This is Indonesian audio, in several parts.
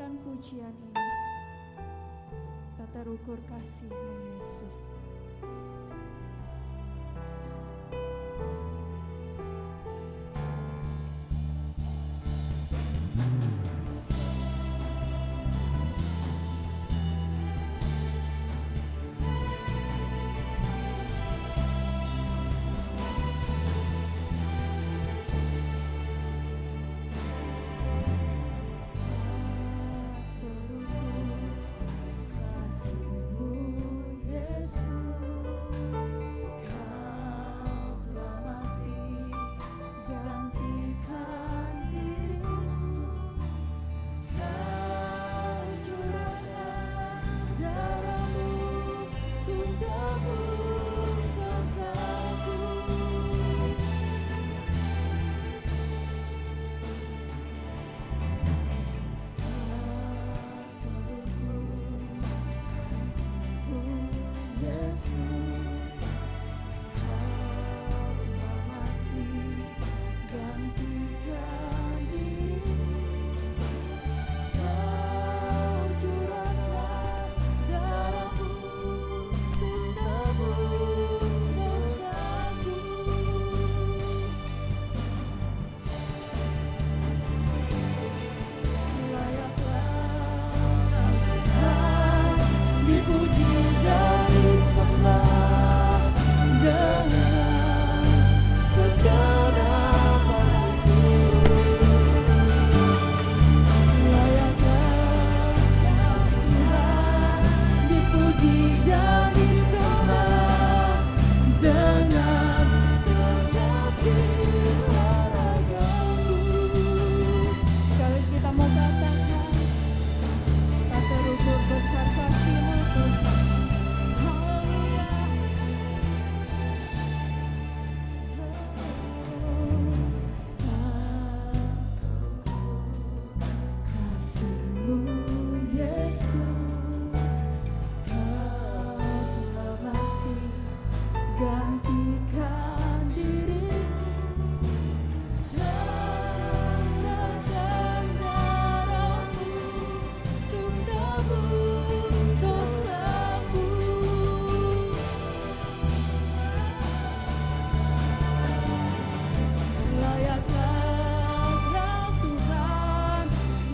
menyembahkan pujian ini. Kita terukur kasih-Mu Yesus.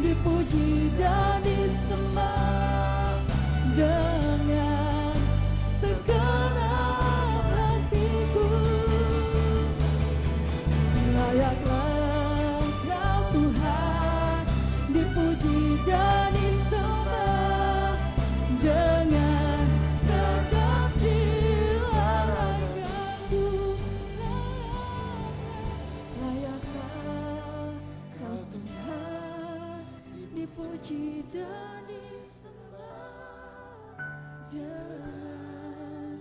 Dipuji dan disembah dengan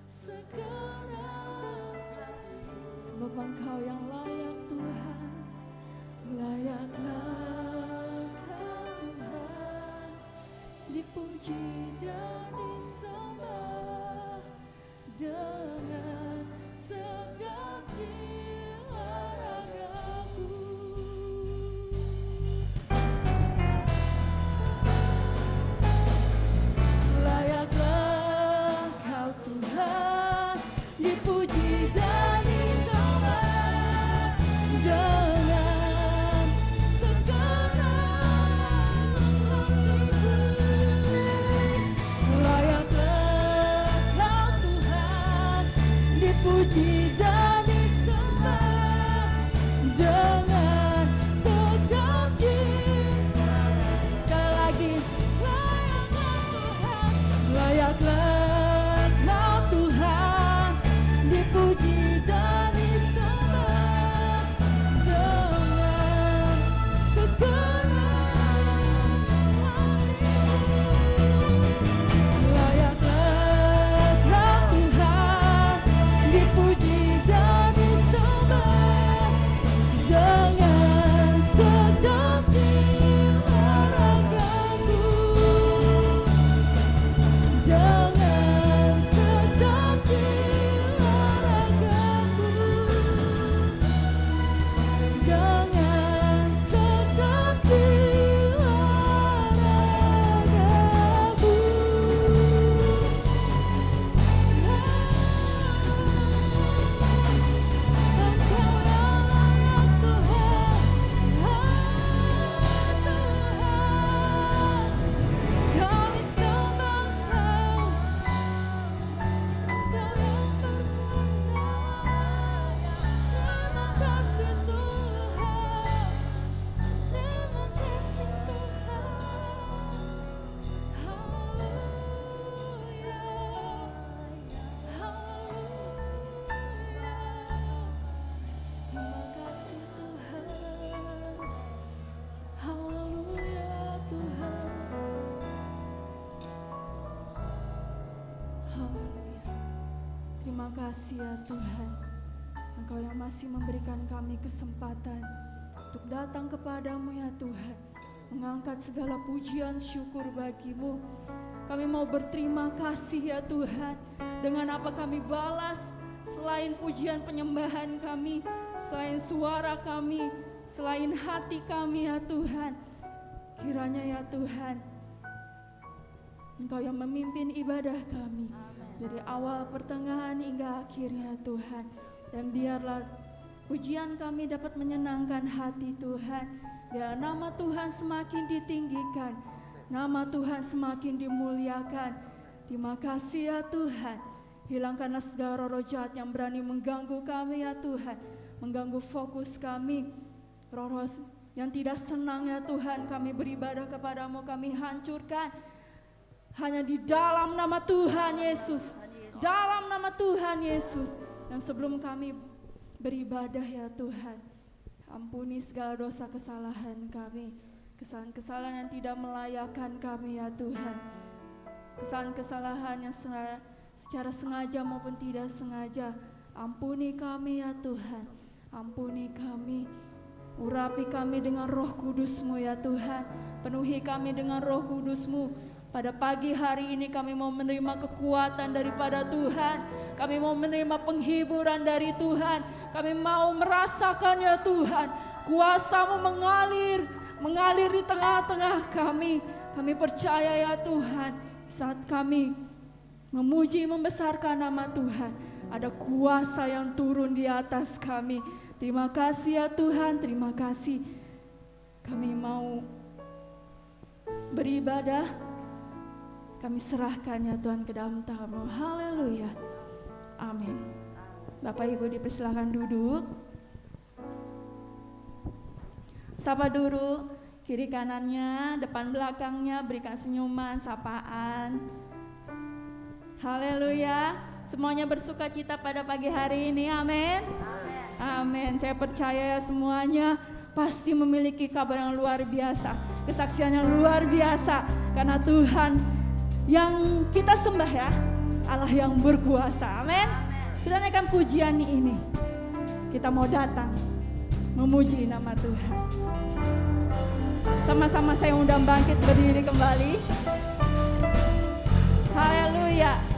segenap hati, sebab Engkau yang layak Tuhan, layaklah Kau Tuhan, dipuji dan disembah dengan segenap jiwa ragaku. Dipuji dan disembah dengan segala kasih ya Tuhan. Engkau yang masih memberikan kami kesempatan untuk datang kepadamu ya Tuhan, mengangkat segala pujian syukur bagimu. Kami mau berterima kasih ya Tuhan. Dengan apa kami balas selain pujian penyembahan kami, selain suara kami, selain hati kami ya Tuhan. Kiranya ya Tuhan, Engkau yang memimpin ibadah kami dari awal, pertengahan hingga akhirnya Tuhan. Dan biarlah pujian kami dapat menyenangkan hati Tuhan. Biar nama Tuhan semakin ditinggikan, nama Tuhan semakin dimuliakan. Terima kasih ya Tuhan. Hilangkanlah segala roh jahat yang berani mengganggu kami ya Tuhan, mengganggu fokus kami. Roh-roh yang tidak senang ya Tuhan, kami beribadah kepadamu, kami hancurkan. Hanya di dalam nama Tuhan Yesus, dalam nama Tuhan Yesus. Dan sebelum kami beribadah ya Tuhan, ampuni segala dosa kesalahan kami, kesalahan-kesalahan yang tidak melayakkan kami ya Tuhan, kesalahan-kesalahan yang secara sengaja maupun tidak sengaja. Ampuni kami ya Tuhan, ampuni kami. Urapi kami dengan Roh Kudus-Mu ya Tuhan, penuhi kami dengan Roh Kudus-Mu. Pada pagi hari ini kami mau menerima kekuatan daripada Tuhan. Kami mau menerima penghiburan dari Tuhan. Kami mau merasakan ya Tuhan, kuasa-Mu mengalir di tengah-tengah kami. Kami percaya ya Tuhan, saat kami memuji membesarkan nama Tuhan, ada kuasa yang turun di atas kami. Terima kasih ya Tuhan, terima kasih. Kami mau beribadah, kami serahkan ya Tuhan ke dalam tangan-Mu. Haleluya. Amin. Bapak Ibu dipersilakan duduk. Sapa dulu kiri kanannya, depan belakangnya, berikan senyuman, sapaan. Haleluya. Semuanya bersuka cita pada pagi hari ini. Amin. Amin. Saya percaya ya semuanya pasti memiliki kabar yang luar biasa, kesaksian yang luar biasa, karena Tuhan yang kita sembah ya, Allah yang berkuasa. Amin. Kita naikkan pujian ini, kita mau datang memuji nama Tuhan. Sama-sama saya undang bangkit berdiri kembali. Haleluya.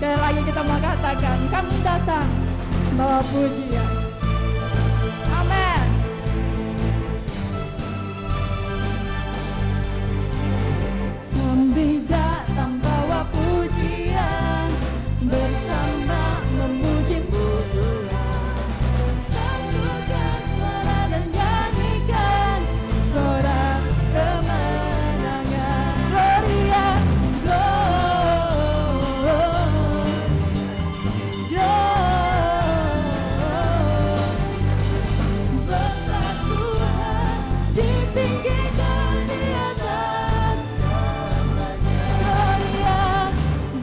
Sekali lagi kita mau katakan, kami datang bawa pujian. Amin. Kami datang bawa pujian, bersama memuji-Mu Tuhan. Satukan suara dan nyanyikan sorak kemenangan. Gloria, besar Tuhan, ditinggikan di atas semuanya.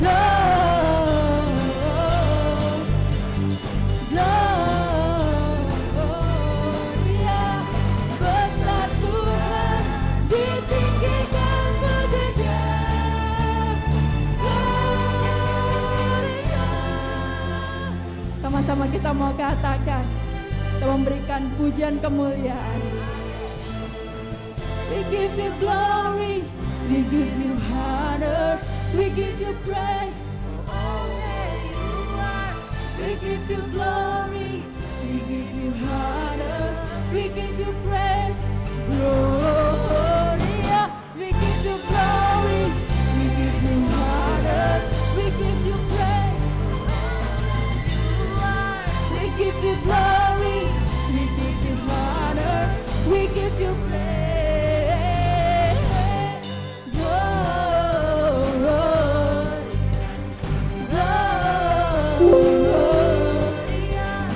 Gloria, besar Tuhan, ditinggikan begitu. Gloria. Sama-sama kita mau katakan, kita memberikan pujian kemuliaan. We give you glory, we give you honor, we give you praise. Oh, yeah, you are. We give you glory, we give you honor, we give you praise. Gloria, we give you glory, we give you honor, we give you praise. We give you glory, we give you honor, we give you praise. Gloria,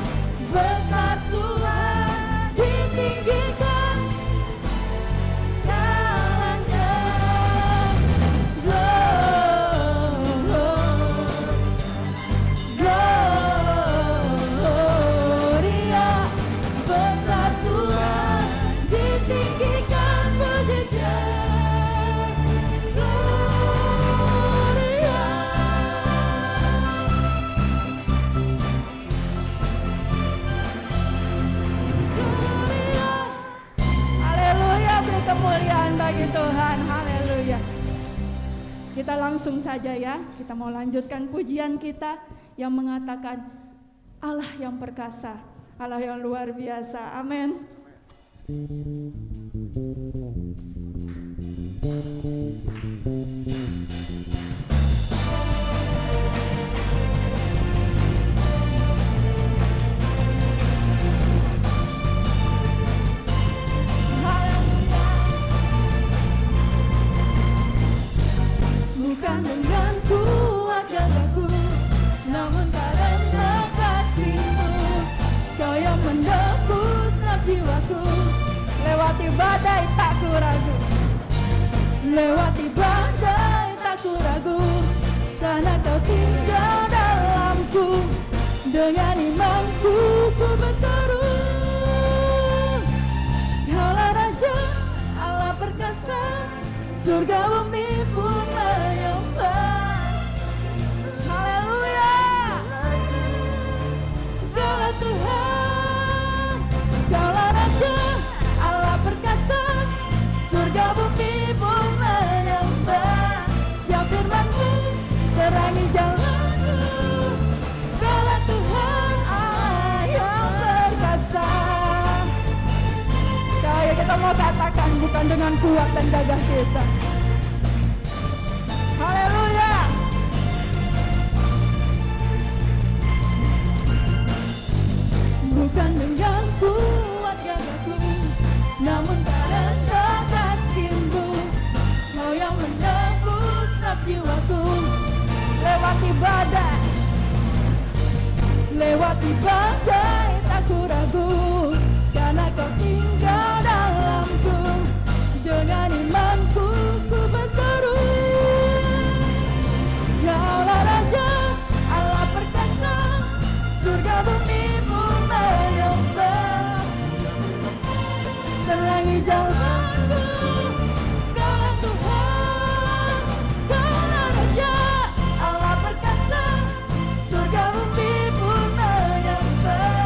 besar Tuhan, ditinggikan segalanya. Gloria, besar Tuhan, ditinggikan begitu. Gloria. Haleluya, beri kemuliaan bagi Tuhan. Haleluya. Kita langsung saja ya, kita mau lanjutkan pujian kita yang mengatakan Allah yang perkasa, Allah yang luar biasa. Amin. Bukan dengan kuat gagahku, namun karena kasih-Mu. Kau yang menebus naf jiwaku, lewati badai tak ku ragu. Lewati badai tak ku ragu, karena Kau tinggal dalamku. Dengan imanku ku berseru, Kaulah Raja, Allah perkasa, surga bumi pun menyembah. Haleluya. Kaulah Tuhan, Kaulah Raja, Allah perkasa, surga bumi pun menyembah. Siap firman-Mu, terangi jalanku. Kaulah Tuhan, Allah yang perkasa. Kayak kita mau katakan, bukan dengan kuat dan gagah kita. Haleluya. Bukan dengan kuat gagahku, namun karena kasih-Mu. Kau yang menebus naf jiwaku, lewati badai, lewati badai tak ku ragu, karena Kau tinggal dalamku. Dengan imanku ku berseru, Kaulah Raja, Allah perkasa, surga bumi pun menyembah. Terangi jalanku, Kaulah Tuhan, Kaulah Raja, Allah perkasa, surga bumi pun menyembah.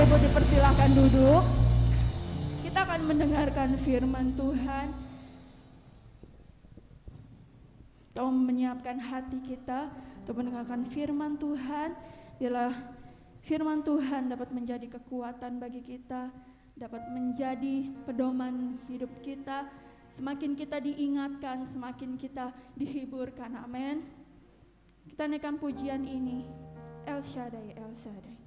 tersebut dipersilakan duduk. Kita akan mendengarkan firman Tuhan. Tolong menyiapkan hati kita untuk mendengarkan firman Tuhan. Biarlah firman Tuhan dapat menjadi kekuatan bagi kita, dapat menjadi pedoman hidup kita. Semakin kita diingatkan, semakin kita dihiburkan. Amin. Kita naikkan pujian ini. El Shaddai, El Shaddai.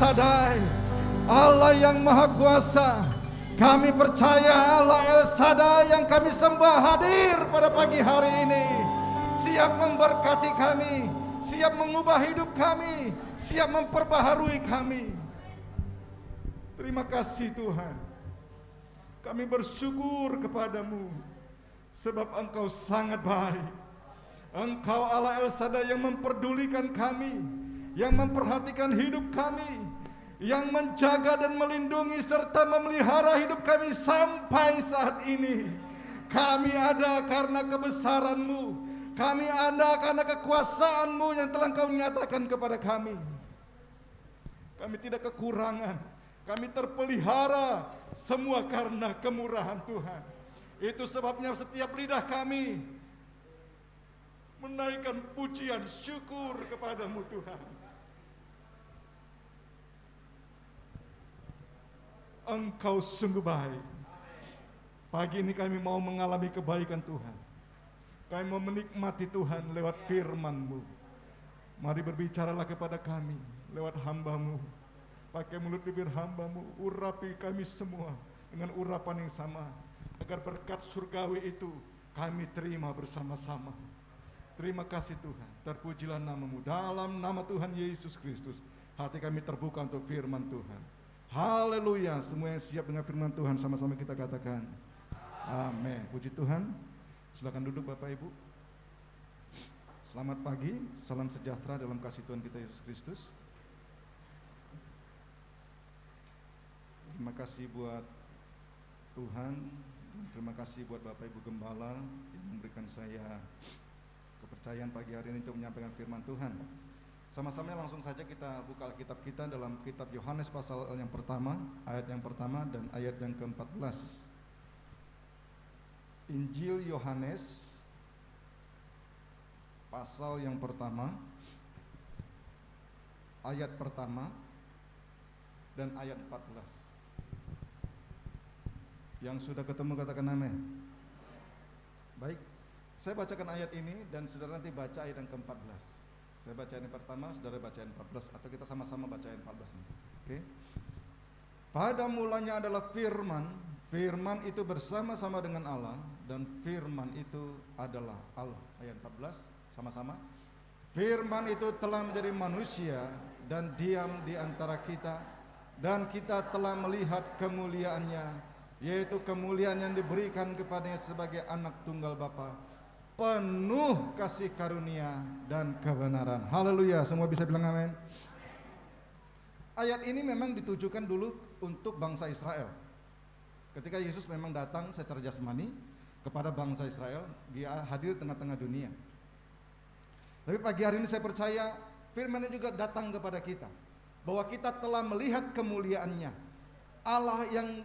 Shaddai, Allah yang Maha Kuasa. Kami percaya Allah El Shaddai yang kami sembah hadir pada pagi hari ini, siap memberkati kami, siap mengubah hidup kami, siap memperbaharui kami. Terima kasih Tuhan. Kami bersyukur kepadamu, sebab Engkau sangat baik. Engkau Allah El Shaddai yang memperdulikan kami, yang memperhatikan hidup kami, yang menjaga dan melindungi serta memelihara hidup kami sampai saat ini. Kami ada karena kebesaran-Mu, kami ada karena kekuasaan-Mu yang telah Engkau nyatakan kepada kami. Kami tidak kekurangan, kami terpelihara semua karena kemurahan Tuhan. Itu sebabnya setiap lidah kami menaikkan pujian syukur kepadamu Tuhan. Engkau sungguh baik. Pagi ini kami mau mengalami kebaikan Tuhan. Kami mau menikmati Tuhan lewat firman-Mu. Mari berbicaralah kepada kami lewat hamba-Mu. Pakai mulut bibir hamba-Mu, urapi kami semua dengan urapan yang sama, agar berkat surgawi itu kami terima bersama-sama. Terima kasih Tuhan, terpujilah nama-Mu. Dalam nama Tuhan Yesus Kristus, hati kami terbuka untuk firman Tuhan. Haleluya. Semua yang siap dengan firman Tuhan sama-sama kita katakan amin. Puji Tuhan. Silakan duduk Bapak Ibu. Selamat pagi, salam sejahtera dalam kasih Tuhan kita Yesus Kristus. Terima kasih buat Tuhan, terima kasih buat Bapak Ibu Gembala yang memberikan saya kepercayaan pagi hari ini untuk menyampaikan firman Tuhan. Sama-sama langsung saja kita buka Alkitab kita dalam kitab Yohanes pasal yang pertama, ayat yang pertama dan ayat yang ke-14. Injil Yohanes pasal yang pertama, ayat pertama dan ayat 14. Yang sudah ketemu katakan amin. Baik, saya bacakan ayat ini dan saudara nanti baca ayat yang ke-14. Saya baca yang pertama, saudara baca yang 14, atau kita sama-sama baca yang 14 nanti. Oke. Pada mulanya adalah firman, firman itu bersama-sama dengan Allah, dan firman itu adalah Allah. Ayat 14, sama-sama. Firman itu telah menjadi manusia dan diam di antara kita, dan kita telah melihat kemuliaannya, yaitu kemuliaan yang diberikan kepadanya sebagai anak tunggal Bapa, penuh kasih karunia dan kebenaran. Haleluya, semua bisa bilang amin. Ayat ini memang ditujukan dulu untuk bangsa Israel. Ketika Yesus memang datang secara jasmani kepada bangsa Israel, dia hadir tengah-tengah dunia. Tapi pagi hari ini saya percaya firman-Nya juga datang kepada kita, bahwa kita telah melihat kemuliaannya. Allah yang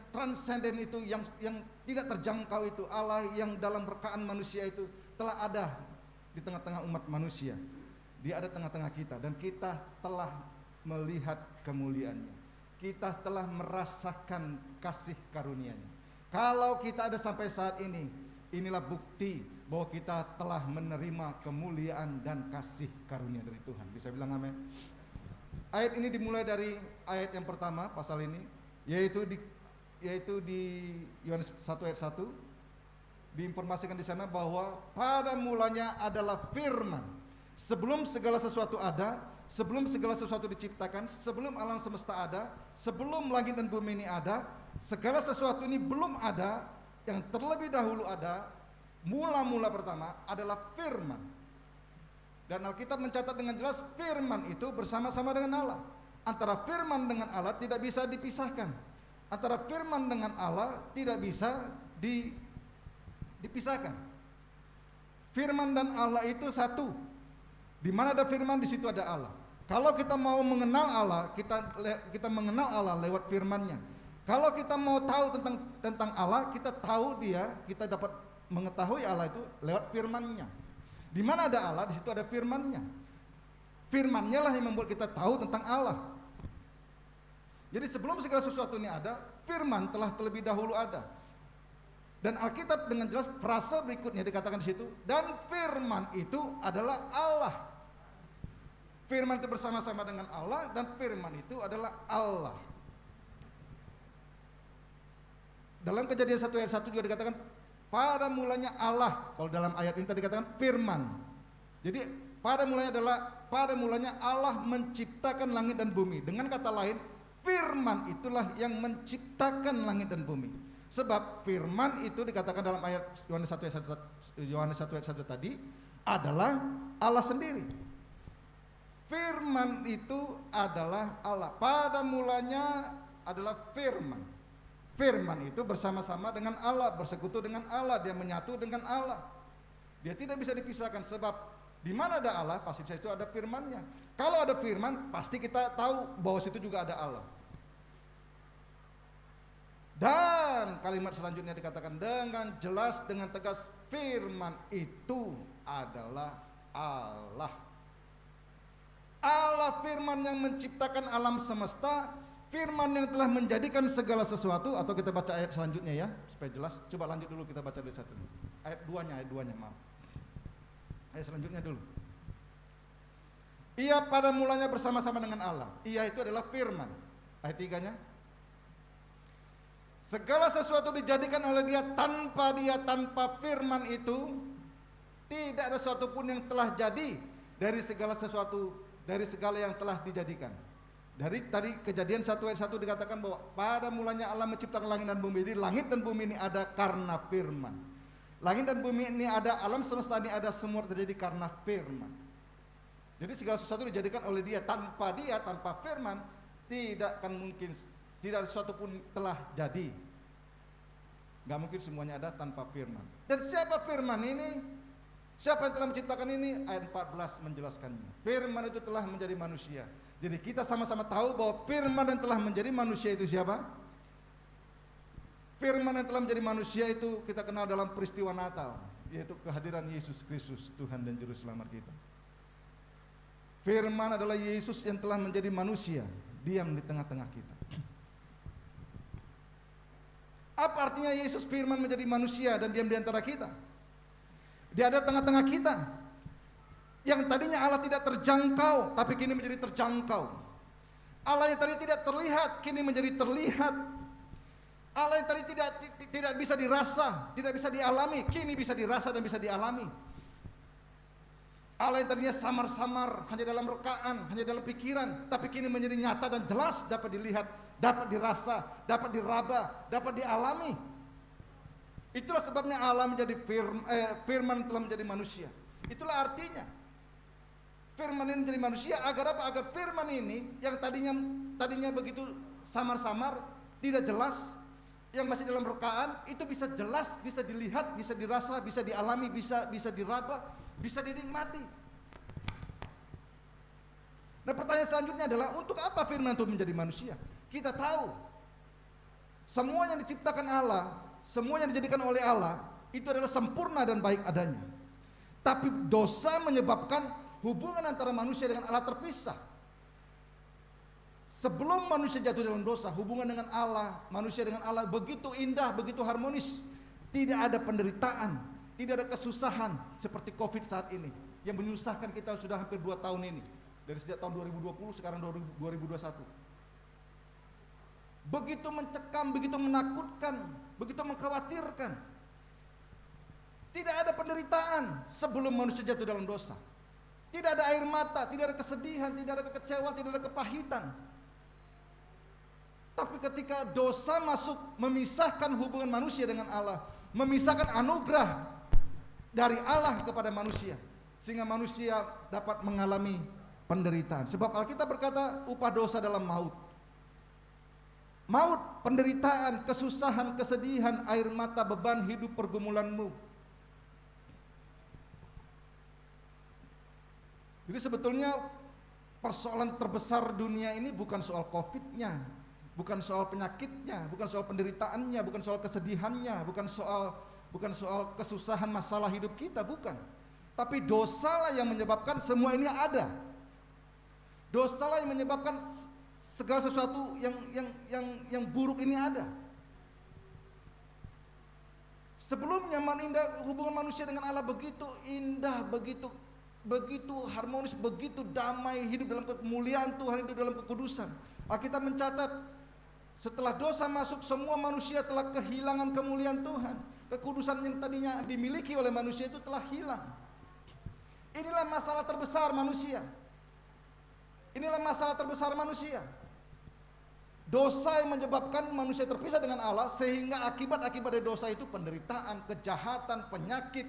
transenden itu, yang tidak terjangkau itu, Allah yang dalam rekaan manusia itu telah ada di tengah-tengah umat manusia. Dia ada tengah-tengah kita dan kita telah melihat kemuliaannya. Kita telah merasakan kasih karunia-Nya. Kalau kita ada sampai saat ini, inilah bukti bahwa kita telah menerima kemuliaan dan kasih karunia dari Tuhan. Bisa bilang amin. Ayat ini dimulai dari ayat yang pertama pasal ini, yaitu di Yohanes 1 ayat 1, diinformasikan di sana bahwa pada mulanya adalah firman. Sebelum segala sesuatu ada, sebelum segala sesuatu diciptakan, sebelum alam semesta ada, sebelum langit dan bumi ini ada, segala sesuatu ini belum ada. Yang terlebih dahulu ada, mula-mula pertama adalah firman. Dan Alkitab mencatat dengan jelas firman itu bersama-sama dengan Allah. Antara firman dengan Allah tidak bisa dipisahkan. Antara firman dengan Allah tidak bisa dipisahkan. Firman dan Allah itu satu. Di mana ada firman, di situ ada Allah. Kalau kita mau mengenal Allah, kita mengenal Allah lewat firman-Nya. Kalau kita mau tahu tentang Allah, kita tahu Dia, kita dapat mengetahui Allah itu lewat firman-Nya. Di mana ada Allah, di situ ada firman-Nya. Firman-Nya lah yang membuat kita tahu tentang Allah. Jadi sebelum segala sesuatu ini ada, firman telah terlebih dahulu ada. Dan Alkitab dengan jelas frase berikutnya dikatakan di situ, dan firman itu adalah Allah. Firman itu bersama-sama dengan Allah, dan firman itu adalah Allah. Dalam Kejadian 1 ayat 1 juga dikatakan pada mulanya Allah. Kalau dalam ayat ini tadi dikatakan firman. Jadi pada mulanya Allah menciptakan langit dan bumi. Dengan kata lain, firman itulah yang menciptakan langit dan bumi. Sebab firman itu dikatakan dalam ayat Yohanes 1 ayat 1 tadi adalah Allah sendiri. Firman itu adalah Allah. Pada mulanya adalah firman. Firman itu bersama-sama dengan Allah, bersekutu dengan Allah, dia menyatu dengan Allah. Dia tidak bisa dipisahkan, sebab di mana ada Allah, pasti di situ ada firman-Nya. Kalau ada firman, pasti kita tahu bahwa situ juga ada Allah. Dan kalimat selanjutnya dikatakan dengan jelas, dengan tegas, firman itu adalah Allah. Allah firman yang menciptakan alam semesta, firman yang telah menjadikan segala sesuatu. Atau kita baca ayat selanjutnya ya, supaya jelas. Coba lanjut dulu, kita baca dari satu. Ayat 2-nya, maaf. Ayat selanjutnya dulu. Ia pada mulanya bersama-sama dengan Allah. Ia itu adalah firman. Ayat 3-nya. Segala sesuatu dijadikan oleh dia, tanpa firman itu tidak ada sesuatu pun yang telah jadi dari segala sesuatu, dari segala yang telah dijadikan. Dari tadi Kejadian 1 ayat 1 dikatakan bahwa pada mulanya Allah menciptakan langit dan bumi. Jadi langit dan bumi ini ada karena firman. Langit dan bumi ini ada, alam semesta ini ada, semua terjadi karena firman. Jadi segala sesuatu dijadikan oleh dia, tanpa firman tidak akan mungkin, tidak ada sesuatu pun telah jadi. Gak mungkin semuanya ada tanpa firman. Dan siapa firman ini? Siapa yang telah menciptakan ini? Ayat 14 menjelaskannya. Firman itu telah menjadi manusia. Jadi kita sama-sama tahu bahwa firman yang telah menjadi manusia itu siapa? Firman yang telah menjadi manusia itu kita kenal dalam peristiwa Natal, yaitu kehadiran Yesus Kristus, Tuhan dan Juru Selamat kita. Firman adalah Yesus yang telah menjadi manusia, diam di tengah-tengah kita. Apa artinya Yesus firman menjadi manusia dan diam di antara kita? Dia ada tengah-tengah kita. Yang tadinya Allah tidak terjangkau, tapi kini menjadi terjangkau. Allah yang tadi tidak terlihat, kini menjadi terlihat. Allah yang tadi tidak bisa dirasa, tidak bisa dialami, kini bisa dirasa dan bisa dialami. Allah yang tadinya samar-samar, hanya dalam rekaan, hanya dalam pikiran, tapi kini menjadi nyata dan jelas, dapat dilihat, dapat dirasa, dapat diraba, dapat dialami. Itulah sebabnya Allah menjadi firman telah menjadi manusia. Itulah artinya firman ini menjadi manusia, agar apa? Agar firman ini yang tadinya begitu samar-samar, tidak jelas, yang masih dalam rekaan, itu bisa jelas, bisa dilihat, bisa dirasa, bisa dialami, bisa diraba, bisa dinikmati. Nah, pertanyaan selanjutnya adalah, untuk apa firman itu menjadi manusia? Kita tahu semua yang diciptakan Allah, semua yang dijadikan oleh Allah itu adalah sempurna dan baik adanya. Tapi dosa menyebabkan hubungan antara manusia dengan Allah terpisah. Sebelum manusia jatuh dalam dosa, hubungan dengan Allah, manusia dengan Allah begitu indah, begitu harmonis. Tidak ada penderitaan, tidak ada kesusahan seperti COVID saat ini yang menyusahkan kita sudah hampir 2 tahun ini. Dari sejak tahun 2020 sekarang 2021. Begitu mencekam, begitu menakutkan, begitu mengkhawatirkan. Tidak ada penderitaan sebelum manusia jatuh dalam dosa. Tidak ada air mata, tidak ada kesedihan, tidak ada kekecewaan, tidak ada kepahitan. Tapi ketika dosa masuk, memisahkan hubungan manusia dengan Allah, memisahkan anugerah dari Allah kepada manusia, sehingga manusia dapat mengalami penderitaan. Sebab Alkitab berkata, upah dosa dalam maut. Maut, penderitaan, kesusahan, kesedihan, air mata, beban hidup, pergumulanmu. Jadi sebetulnya persoalan terbesar dunia ini bukan soal COVID-nya, bukan soal penyakitnya, bukan soal penderitaannya, bukan soal kesedihannya, bukan soal kesusahan masalah hidup kita, bukan. Tapi dosalah yang menyebabkan semua ini ada. Dosalah yang menyebabkan segala sesuatu yang buruk ini ada. Sebelumnya hubungan manusia dengan Allah begitu indah, begitu begitu harmonis, begitu damai, hidup dalam kemuliaan Tuhan, hidup dalam kekudusan. Alkitab mencatat setelah dosa masuk, semua manusia telah kehilangan kemuliaan Tuhan. Kekudusan yang tadinya dimiliki oleh manusia itu telah hilang. Inilah masalah terbesar manusia. Inilah masalah terbesar manusia. Dosa yang menyebabkan manusia terpisah dengan Allah, sehingga akibat-akibat dari dosa itu penderitaan, kejahatan, penyakit,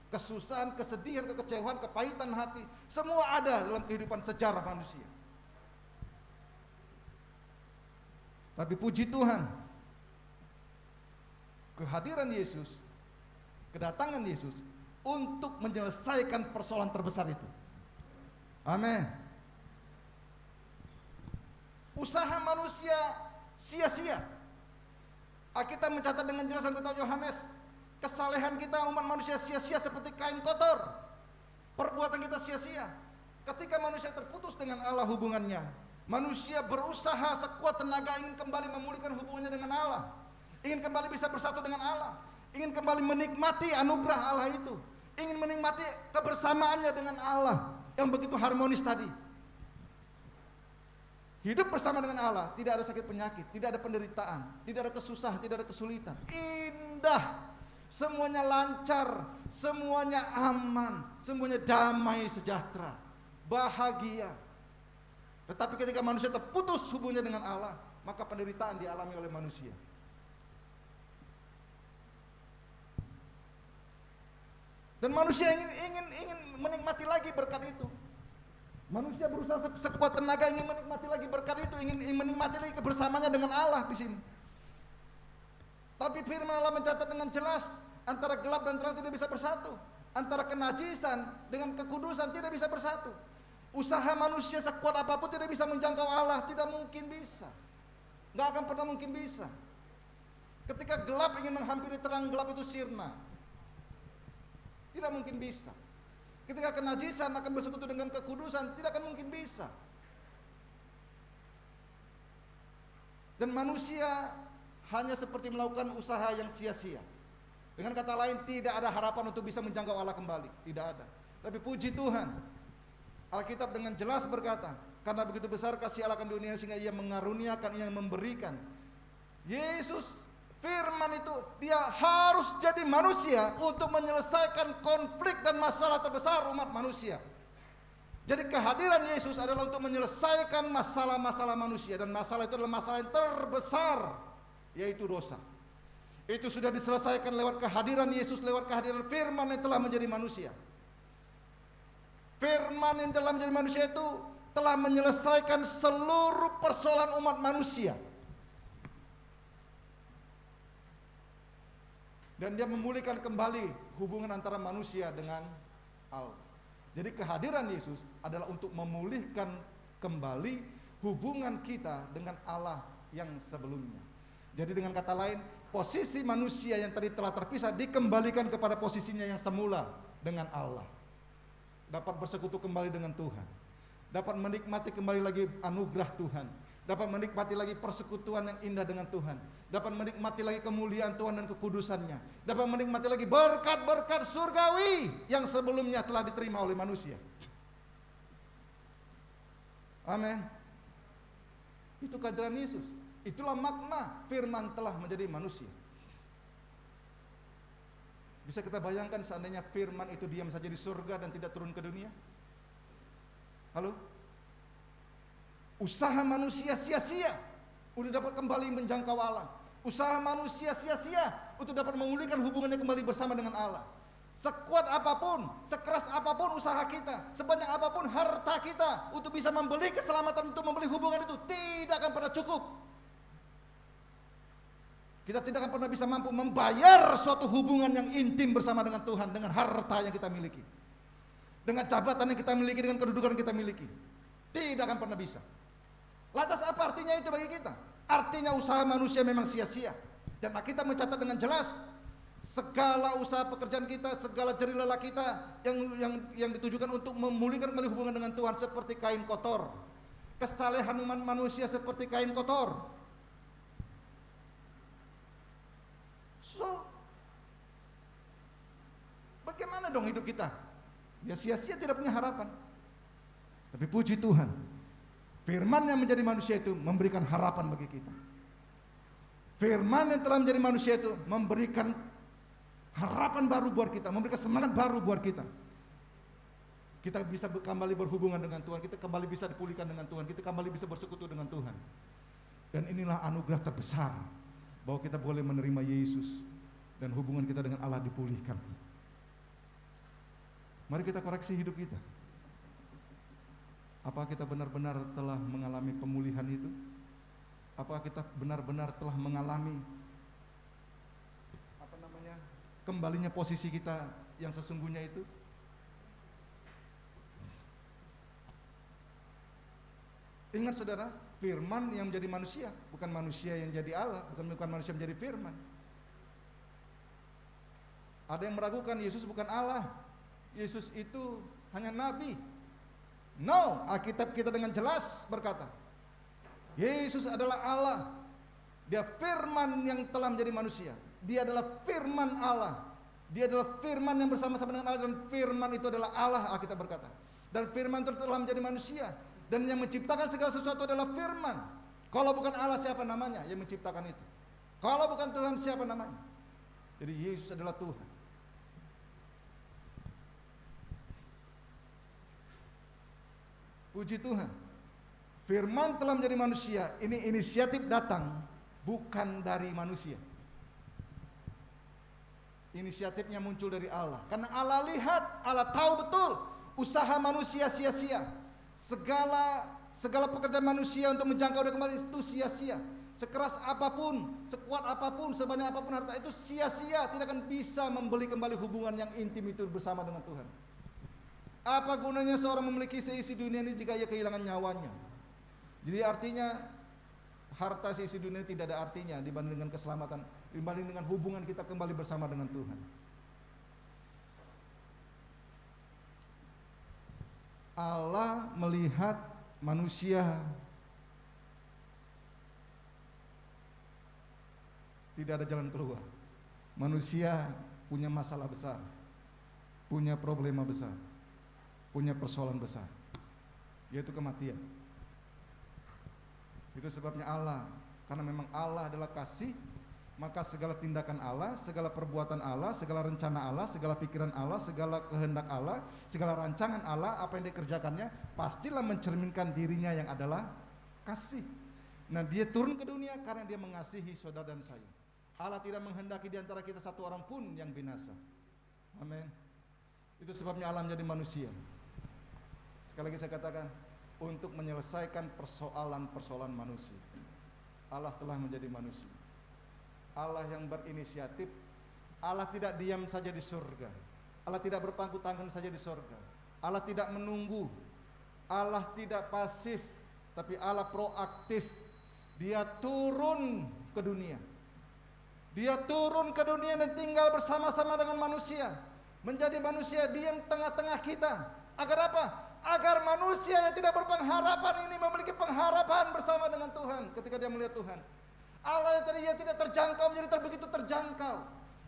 kesusahan, kesedihan, kekecewaan, kepahitan hati, semua ada dalam kehidupan sejarah manusia. Tapi puji Tuhan, kehadiran Yesus, kedatangan Yesus untuk menyelesaikan persoalan terbesar itu. Amin. Usaha manusia sia-sia. Alkitab mencatat dengan jelas dalam kitab Yohanes, kesalehan kita umat manusia sia-sia seperti kain kotor. Perbuatan kita sia-sia. Ketika manusia terputus dengan Allah hubungannya, manusia berusaha sekuat tenaga ingin kembali memulihkan hubungannya dengan Allah, ingin kembali bisa bersatu dengan Allah, ingin kembali menikmati anugerah Allah itu, ingin menikmati kebersamaannya dengan Allah yang begitu harmonis tadi. Hidup bersama dengan Allah, tidak ada sakit penyakit, tidak ada penderitaan, tidak ada kesusahan, tidak ada kesulitan. Indah, semuanya lancar, semuanya aman, semuanya damai sejahtera, bahagia. Tetapi ketika manusia terputus hubungannya dengan Allah, maka penderitaan dialami oleh manusia. Dan manusia ingin menikmati lagi berkat itu. Manusia berusaha sekuat tenaga ingin menikmati lagi berkat itu, ingin menikmati lagi kebersamaannya dengan Allah di sini. Tapi firman Allah mencatat dengan jelas, antara gelap dan terang tidak bisa bersatu, antara kenajisan dengan kekudusan tidak bisa bersatu. Usaha manusia sekuat apapun tidak bisa menjangkau Allah, tidak mungkin bisa. Nggak akan pernah mungkin bisa. Ketika gelap ingin menghampiri terang, gelap itu sirna. Tidak mungkin bisa. Ketika kenajisan akan bersekutu dengan kekudusan, tidak akan mungkin bisa. Dan manusia hanya seperti melakukan usaha yang sia-sia. Dengan kata lain, tidak ada harapan untuk bisa menjangkau Allah kembali. Tidak ada. Tapi puji Tuhan, Alkitab dengan jelas berkata, karena begitu besar kasih Allah akan dunia sehingga ia mengaruniakan, ia memberikan. Yesus, firman itu, dia harus jadi manusia untuk menyelesaikan konflik dan masalah terbesar umat manusia. Jadi kehadiran Yesus adalah untuk menyelesaikan masalah-masalah manusia, dan masalah itu adalah masalah yang terbesar, yaitu dosa. Itu sudah diselesaikan lewat kehadiran Yesus, lewat kehadiran firman yang telah menjadi manusia. Firman yang telah menjadi manusia itu telah menyelesaikan seluruh persoalan umat manusia. Dan dia memulihkan kembali hubungan antara manusia dengan Allah. Jadi kehadiran Yesus adalah untuk memulihkan kembali hubungan kita dengan Allah yang sebelumnya. Jadi dengan kata lain, posisi manusia yang tadi telah terpisah dikembalikan kepada posisinya yang semula dengan Allah. Dapat bersekutu kembali dengan Tuhan. Dapat menikmati kembali lagi anugerah Tuhan. Dapat menikmati lagi persekutuan yang indah dengan Tuhan. Dapat menikmati lagi kemuliaan Tuhan dan kekudusannya. Dapat menikmati lagi berkat-berkat surgawi yang sebelumnya telah diterima oleh manusia. Amin. Itu kehadiran Yesus. Itulah makna firman telah menjadi manusia. Bisa kita bayangkan seandainya firman itu diam saja di surga dan tidak turun ke dunia? Halo? Usaha manusia sia-sia untuk dapat kembali menjangkau Allah. Usaha manusia sia-sia untuk dapat memulihkan hubungannya kembali bersama dengan Allah. Sekuat apapun, sekeras apapun usaha kita, sebanyak apapun harta kita untuk bisa membeli keselamatan, untuk membeli hubungan itu, tidak akan pernah cukup. Kita tidak akan pernah bisa mampu membayar suatu hubungan yang intim bersama dengan Tuhan dengan harta yang kita miliki, dengan jabatan yang kita miliki, dengan kedudukan yang kita miliki. Tidak akan pernah bisa. Lantas apa artinya itu bagi kita? Artinya usaha manusia memang sia-sia. Dan kita mencatat dengan jelas, segala usaha pekerjaan kita, segala jerih lelah kita yang ditujukan untuk memulihkan kembali hubungan dengan Tuhan seperti kain kotor. Kesalehan umat manusia seperti kain kotor. So, bagaimana dong hidup kita? Dia sia-sia, tidak punya harapan. Tapi puji Tuhan, firman yang menjadi manusia itu memberikan harapan bagi kita. Firman yang telah menjadi manusia itu memberikan harapan baru buat kita, memberikan semangat baru buat kita. Kita bisa kembali berhubungan dengan Tuhan, kita kembali bisa dipulihkan dengan Tuhan, kita kembali bisa bersekutu dengan Tuhan. Dan inilah anugerah terbesar, bahwa kita boleh menerima Yesus dan hubungan kita dengan Allah dipulihkan. Mari kita koreksi hidup kita. Apakah kita benar-benar telah mengalami pemulihan itu? Apakah kita benar-benar telah mengalami kembalinya posisi kita yang sesungguhnya itu? Ingat saudara, firman yang menjadi manusia, bukan manusia yang jadi Allah, bukan manusia menjadi firman. Ada yang meragukan Yesus bukan Allah, Yesus itu hanya nabi. No, Alkitab kita dengan jelas berkata, Yesus adalah Allah. Dia firman yang telah menjadi manusia. Dia adalah firman Allah. Dia adalah firman yang bersama-sama dengan Allah, dan firman itu adalah Allah, Alkitab berkata. Dan firman itu telah menjadi manusia. Dan yang menciptakan segala sesuatu adalah firman. Kalau bukan Allah, siapa namanya yang menciptakan itu? Kalau bukan Tuhan, siapa namanya? Jadi Yesus adalah Tuhan. Puji Tuhan. Firman telah menjadi manusia. Ini inisiatif datang bukan dari manusia. Inisiatifnya muncul dari Allah. Karena Allah lihat, Allah tahu betul usaha manusia sia-sia. Segala pekerjaan manusia untuk menjangkau dia kembali itu sia-sia. Sekeras apapun, sekuat apapun, sebanyak apapun harta itu sia-sia, tidak akan bisa membeli kembali hubungan yang intim itu bersama dengan Tuhan. Apa gunanya seorang memiliki seisi dunia ini jika ia kehilangan nyawanya? Jadi artinya harta seisi dunia tidak ada artinya dibanding dengan keselamatan, dibanding dengan hubungan kita kembali bersama dengan Tuhan. Allah melihat manusia tidak ada jalan keluar. Manusia punya masalah besar, punya problema besar, punya persoalan besar, yaitu kematian. Itu sebabnya Allah, karena memang Allah adalah kasih, maka segala tindakan Allah, segala perbuatan Allah, segala rencana Allah, segala pikiran Allah, segala kehendak Allah, segala rancangan Allah, apa yang dikerjakannya pastilah mencerminkan dirinya yang adalah kasih. Nah, dia turun ke dunia karena dia mengasihi saudara dan saya. Allah tidak menghendaki di antara kita satu orang pun yang binasa. Amin. Itu sebabnya Allah menjadi manusia. Sekali lagi saya katakan, untuk menyelesaikan persoalan-persoalan manusia, Allah telah menjadi manusia. Allah yang berinisiatif. Allah tidak diam saja di surga. Allah tidak berpangku tangan saja di surga. Allah tidak menunggu. Allah tidak pasif, tapi Allah proaktif. Dia turun ke dunia. Dia turun ke dunia dan tinggal bersama-sama dengan manusia. Menjadi manusia di tengah-tengah kita. Agar apa? Agar manusia yang tidak berpengharapan ini memiliki pengharapan bersama dengan Tuhan ketika dia melihat Tuhan. Allah yang tadinya tidak terjangkau menjadi begitu terjangkau.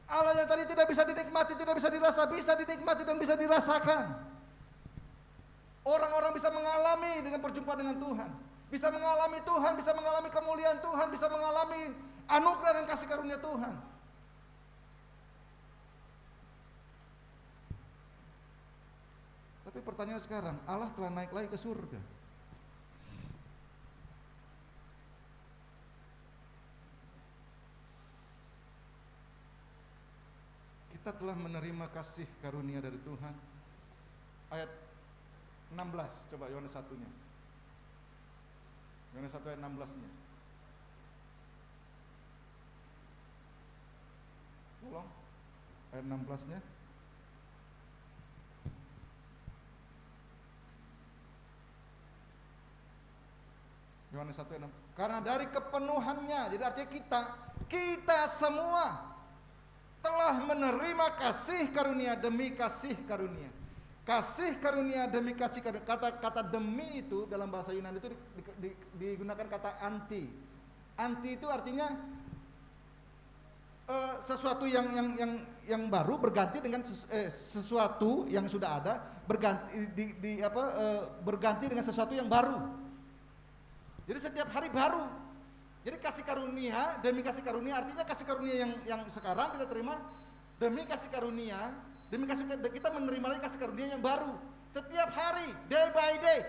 Allah yang tadi tidak bisa dinikmati, tidak bisa dirasa, bisa dinikmati dan bisa dirasakan. Orang-orang bisa mengalami dengan perjumpaan dengan Tuhan, bisa mengalami Tuhan, bisa mengalami kemuliaan Tuhan, bisa mengalami anugerah dan kasih karunia Tuhan. Tapi pertanyaan sekarang, Allah telah naik lagi ke surga. Kita telah menerima kasih karunia dari Tuhan. Ayat 16, coba Yohanes 1-nya. Yohanes 1 ayat 16-nya. Tolong, ayat 16-nya. Yohanes 1 ayat 16. Karena dari kepenuhannya, jadi artinya kita semua telah menerima kasih karunia demi kasih karunia. Kasih karunia demi kasih karunia. Kata demi itu dalam bahasa Yunani itu digunakan kata anti. Anti itu artinya sesuatu yang baru berganti dengan sesuatu yang sudah ada, berganti dengan sesuatu yang baru. Jadi setiap hari baru. Jadi kasih karunia demi kasih karunia, artinya kasih karunia yang sekarang kita terima demi kasih karunia, kita menerima lagi kasih karunia yang baru. Setiap hari, day by day,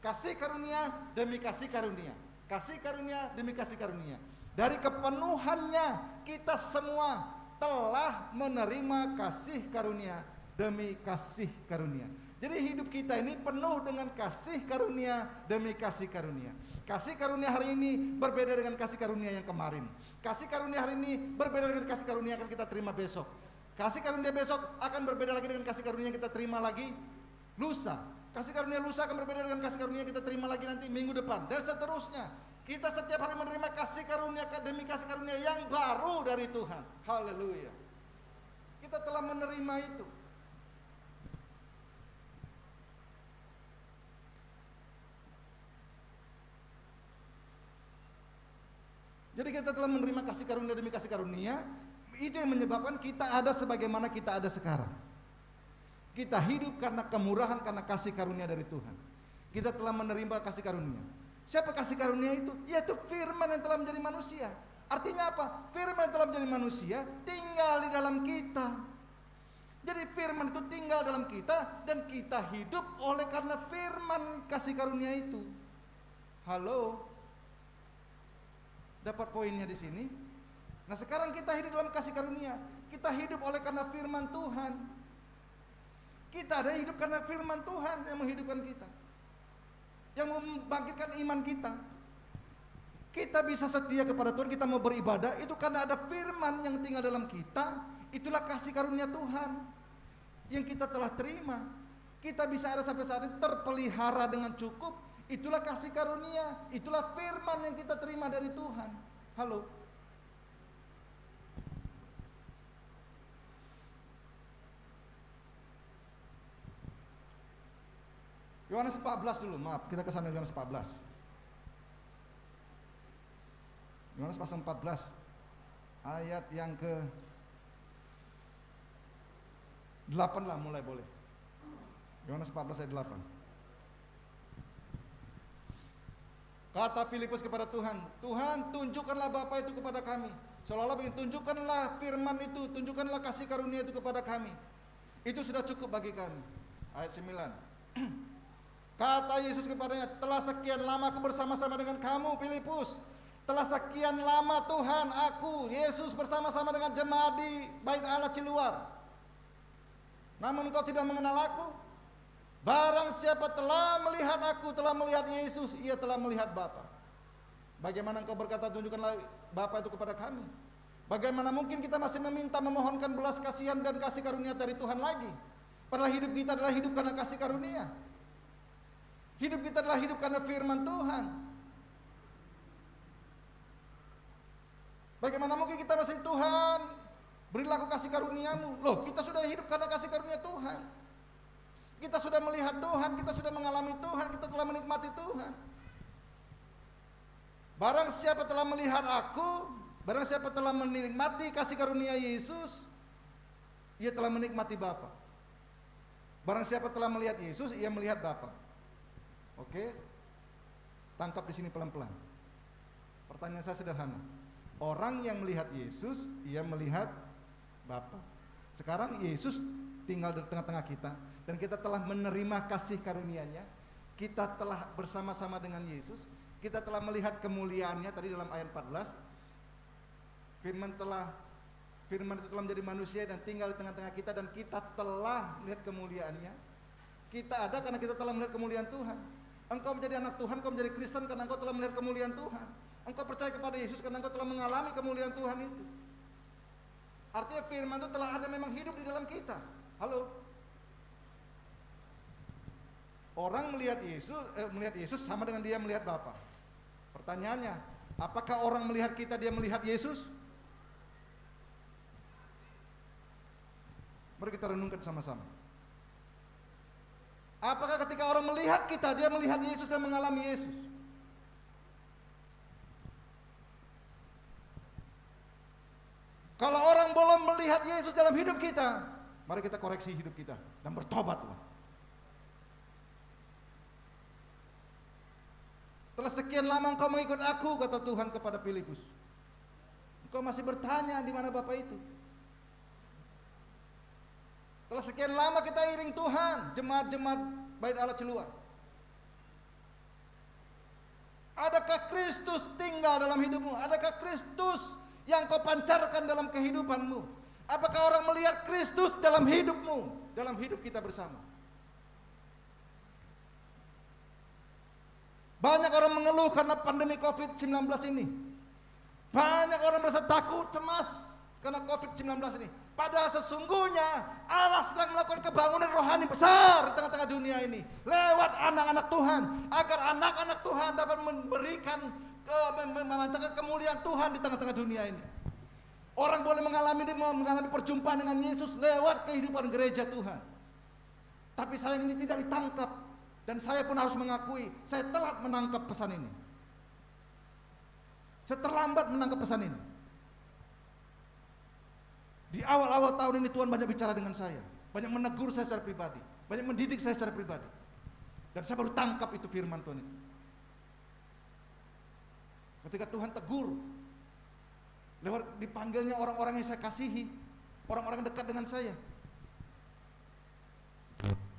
kasih karunia demi kasih karunia, kasih karunia demi kasih karunia. Dari kepenuhannya kita semua telah menerima kasih karunia demi kasih karunia. Jadi hidup kita ini penuh dengan kasih karunia demi kasih karunia. Kasih karunia hari ini berbeda dengan kasih karunia yang kemarin. Kasih karunia hari ini berbeda dengan kasih karunia yang akan kita terima besok. Kasih karunia besok akan berbeda lagi dengan kasih karunia yang kita terima lagi lusa. Kasih karunia lusa akan berbeda dengan kasih karunia yang kita terima lagi nanti minggu depan, dan seterusnya. Kita setiap hari menerima kasih karunia demi kasih karunia yang baru dari Tuhan. Haleluya. Kita telah menerima itu. Jadi kita telah menerima kasih karunia demi kasih karunia. Itu yang menyebabkan kita ada sebagaimana kita ada sekarang. Kita hidup karena kemurahan, karena kasih karunia dari Tuhan. Kita telah menerima kasih karunia. Siapa kasih karunia itu? Yaitu firman yang telah menjadi manusia. Artinya apa? Firman yang telah menjadi manusia tinggal di dalam kita. Jadi firman itu tinggal dalam kita, dan kita hidup oleh karena firman kasih karunia itu. Halo? Dapat poinnya di sini? Nah, sekarang kita hidup dalam kasih karunia. Kita hidup oleh karena firman Tuhan. Kita ada hidup karena firman Tuhan yang menghidupkan kita, yang membangkitkan iman kita. Kita bisa setia kepada Tuhan, kita mau beribadah, itu karena ada firman yang tinggal dalam kita. Itulah kasih karunia Tuhan yang kita telah terima. Kita bisa ada sampai saat ini terpelihara dengan cukup. Itulah kasih karunia, itulah firman yang kita terima dari Tuhan. Halo. Yohanes 14 dulu, maaf, kita ke sana Yohanes 14. Yohanes pasal 14 ayat yang ke 8 lah, mulai boleh. Yohanes 14 ayat 8. Kata Filipus kepada Tuhan, Tuhan tunjukkanlah Bapa itu kepada kami. Seolah-olah begini, tunjukkanlah firman itu, tunjukkanlah kasih karunia itu kepada kami. Itu sudah cukup bagi kami. Ayat 9. Kata Yesus kepadanya, telah sekian lama aku bersama-sama dengan kamu, Filipus. Telah sekian lama Tuhan, aku, Yesus bersama-sama dengan jemaat di Bait Allah Ciluar. Namun engkau tidak mengenal aku. Barang siapa telah melihat aku, telah melihat Yesus, ia telah melihat Bapa. Bagaimana engkau berkata, tunjukkanlah Bapa itu kepada kami? Bagaimana mungkin kita masih meminta, memohonkan belas kasihan dan kasih karunia dari Tuhan lagi? Padahal hidup kita adalah hidup karena kasih karunia. Hidup kita adalah hidup karena firman Tuhan. Bagaimana mungkin kita masih, Tuhan, berilah aku kasih karuniamu. Loh, kita sudah hidup karena kasih karunia Tuhan. Kita sudah melihat Tuhan, kita sudah mengalami Tuhan, kita telah menikmati Tuhan. Barang siapa telah melihat aku, barang siapa telah menikmati kasih karunia Yesus, ia telah menikmati Bapa. Barang siapa telah melihat Yesus, ia melihat Bapa. Oke, tangkap di sini pelan-pelan. Pertanyaan saya sederhana. Orang yang melihat Yesus, ia melihat Bapa. Sekarang Yesus tinggal di tengah-tengah kita, dan kita telah menerima kasih karunia-Nya. Kita telah bersama-sama dengan Yesus. Kita telah melihat kemuliaannya. Tadi dalam ayat 14, Firman itu telah menjadi manusia dan tinggal di tengah-tengah kita, dan kita telah melihat kemuliaannya. Kita ada karena kita telah melihat kemuliaan Tuhan. Engkau menjadi anak Tuhan, engkau menjadi Kristen karena engkau telah melihat kemuliaan Tuhan. Engkau percaya kepada Yesus karena engkau telah mengalami kemuliaan Tuhan itu. Artinya firman itu telah ada memang hidup di dalam kita. Halo. Orang melihat Yesus sama dengan dia melihat Bapa. Pertanyaannya, apakah orang melihat kita dia melihat Yesus? Mari kita renungkan sama-sama. Apakah ketika orang melihat kita, dia melihat Yesus dan mengalami Yesus? Kalau orang melihat Yesus dalam hidup kita, mari kita koreksi hidup kita dan bertobatlah. Telah sekian lama engkau mengikut aku, kata Tuhan kepada Filipus. Engkau masih bertanya di mana Bapa itu? Telah sekian lama kita iring Tuhan, jemaat-jemaat Bait Allah Ciluar. Adakah Kristus tinggal dalam hidupmu? Adakah Kristus yang kau pancarkan dalam kehidupanmu? Apakah orang melihat Kristus dalam hidupmu, dalam hidup kita bersama? Banyak orang mengeluh karena pandemi COVID-19 ini. Banyak orang merasa takut, cemas karena COVID-19 ini. Padahal sesungguhnya Allah sedang melakukan kebangunan rohani besar di tengah-tengah dunia ini lewat anak-anak Tuhan, agar anak-anak Tuhan dapat memberikan memancarkan kemuliaan Tuhan di tengah-tengah dunia ini. Orang boleh mengalami perjumpaan dengan Yesus lewat kehidupan gereja Tuhan. Tapi sayang ini tidak ditangkap, dan saya pun harus mengakui saya telat menangkap pesan ini. Saya terlambat menangkap pesan ini. Di awal-awal tahun ini Tuhan banyak bicara dengan saya, banyak menegur saya secara pribadi, banyak mendidik saya secara pribadi. Dan saya baru tangkap itu firman Tuhan itu. Ketika Tuhan tegur, lewat dipanggilnya orang-orang yang saya kasihi, orang-orang yang dekat dengan saya,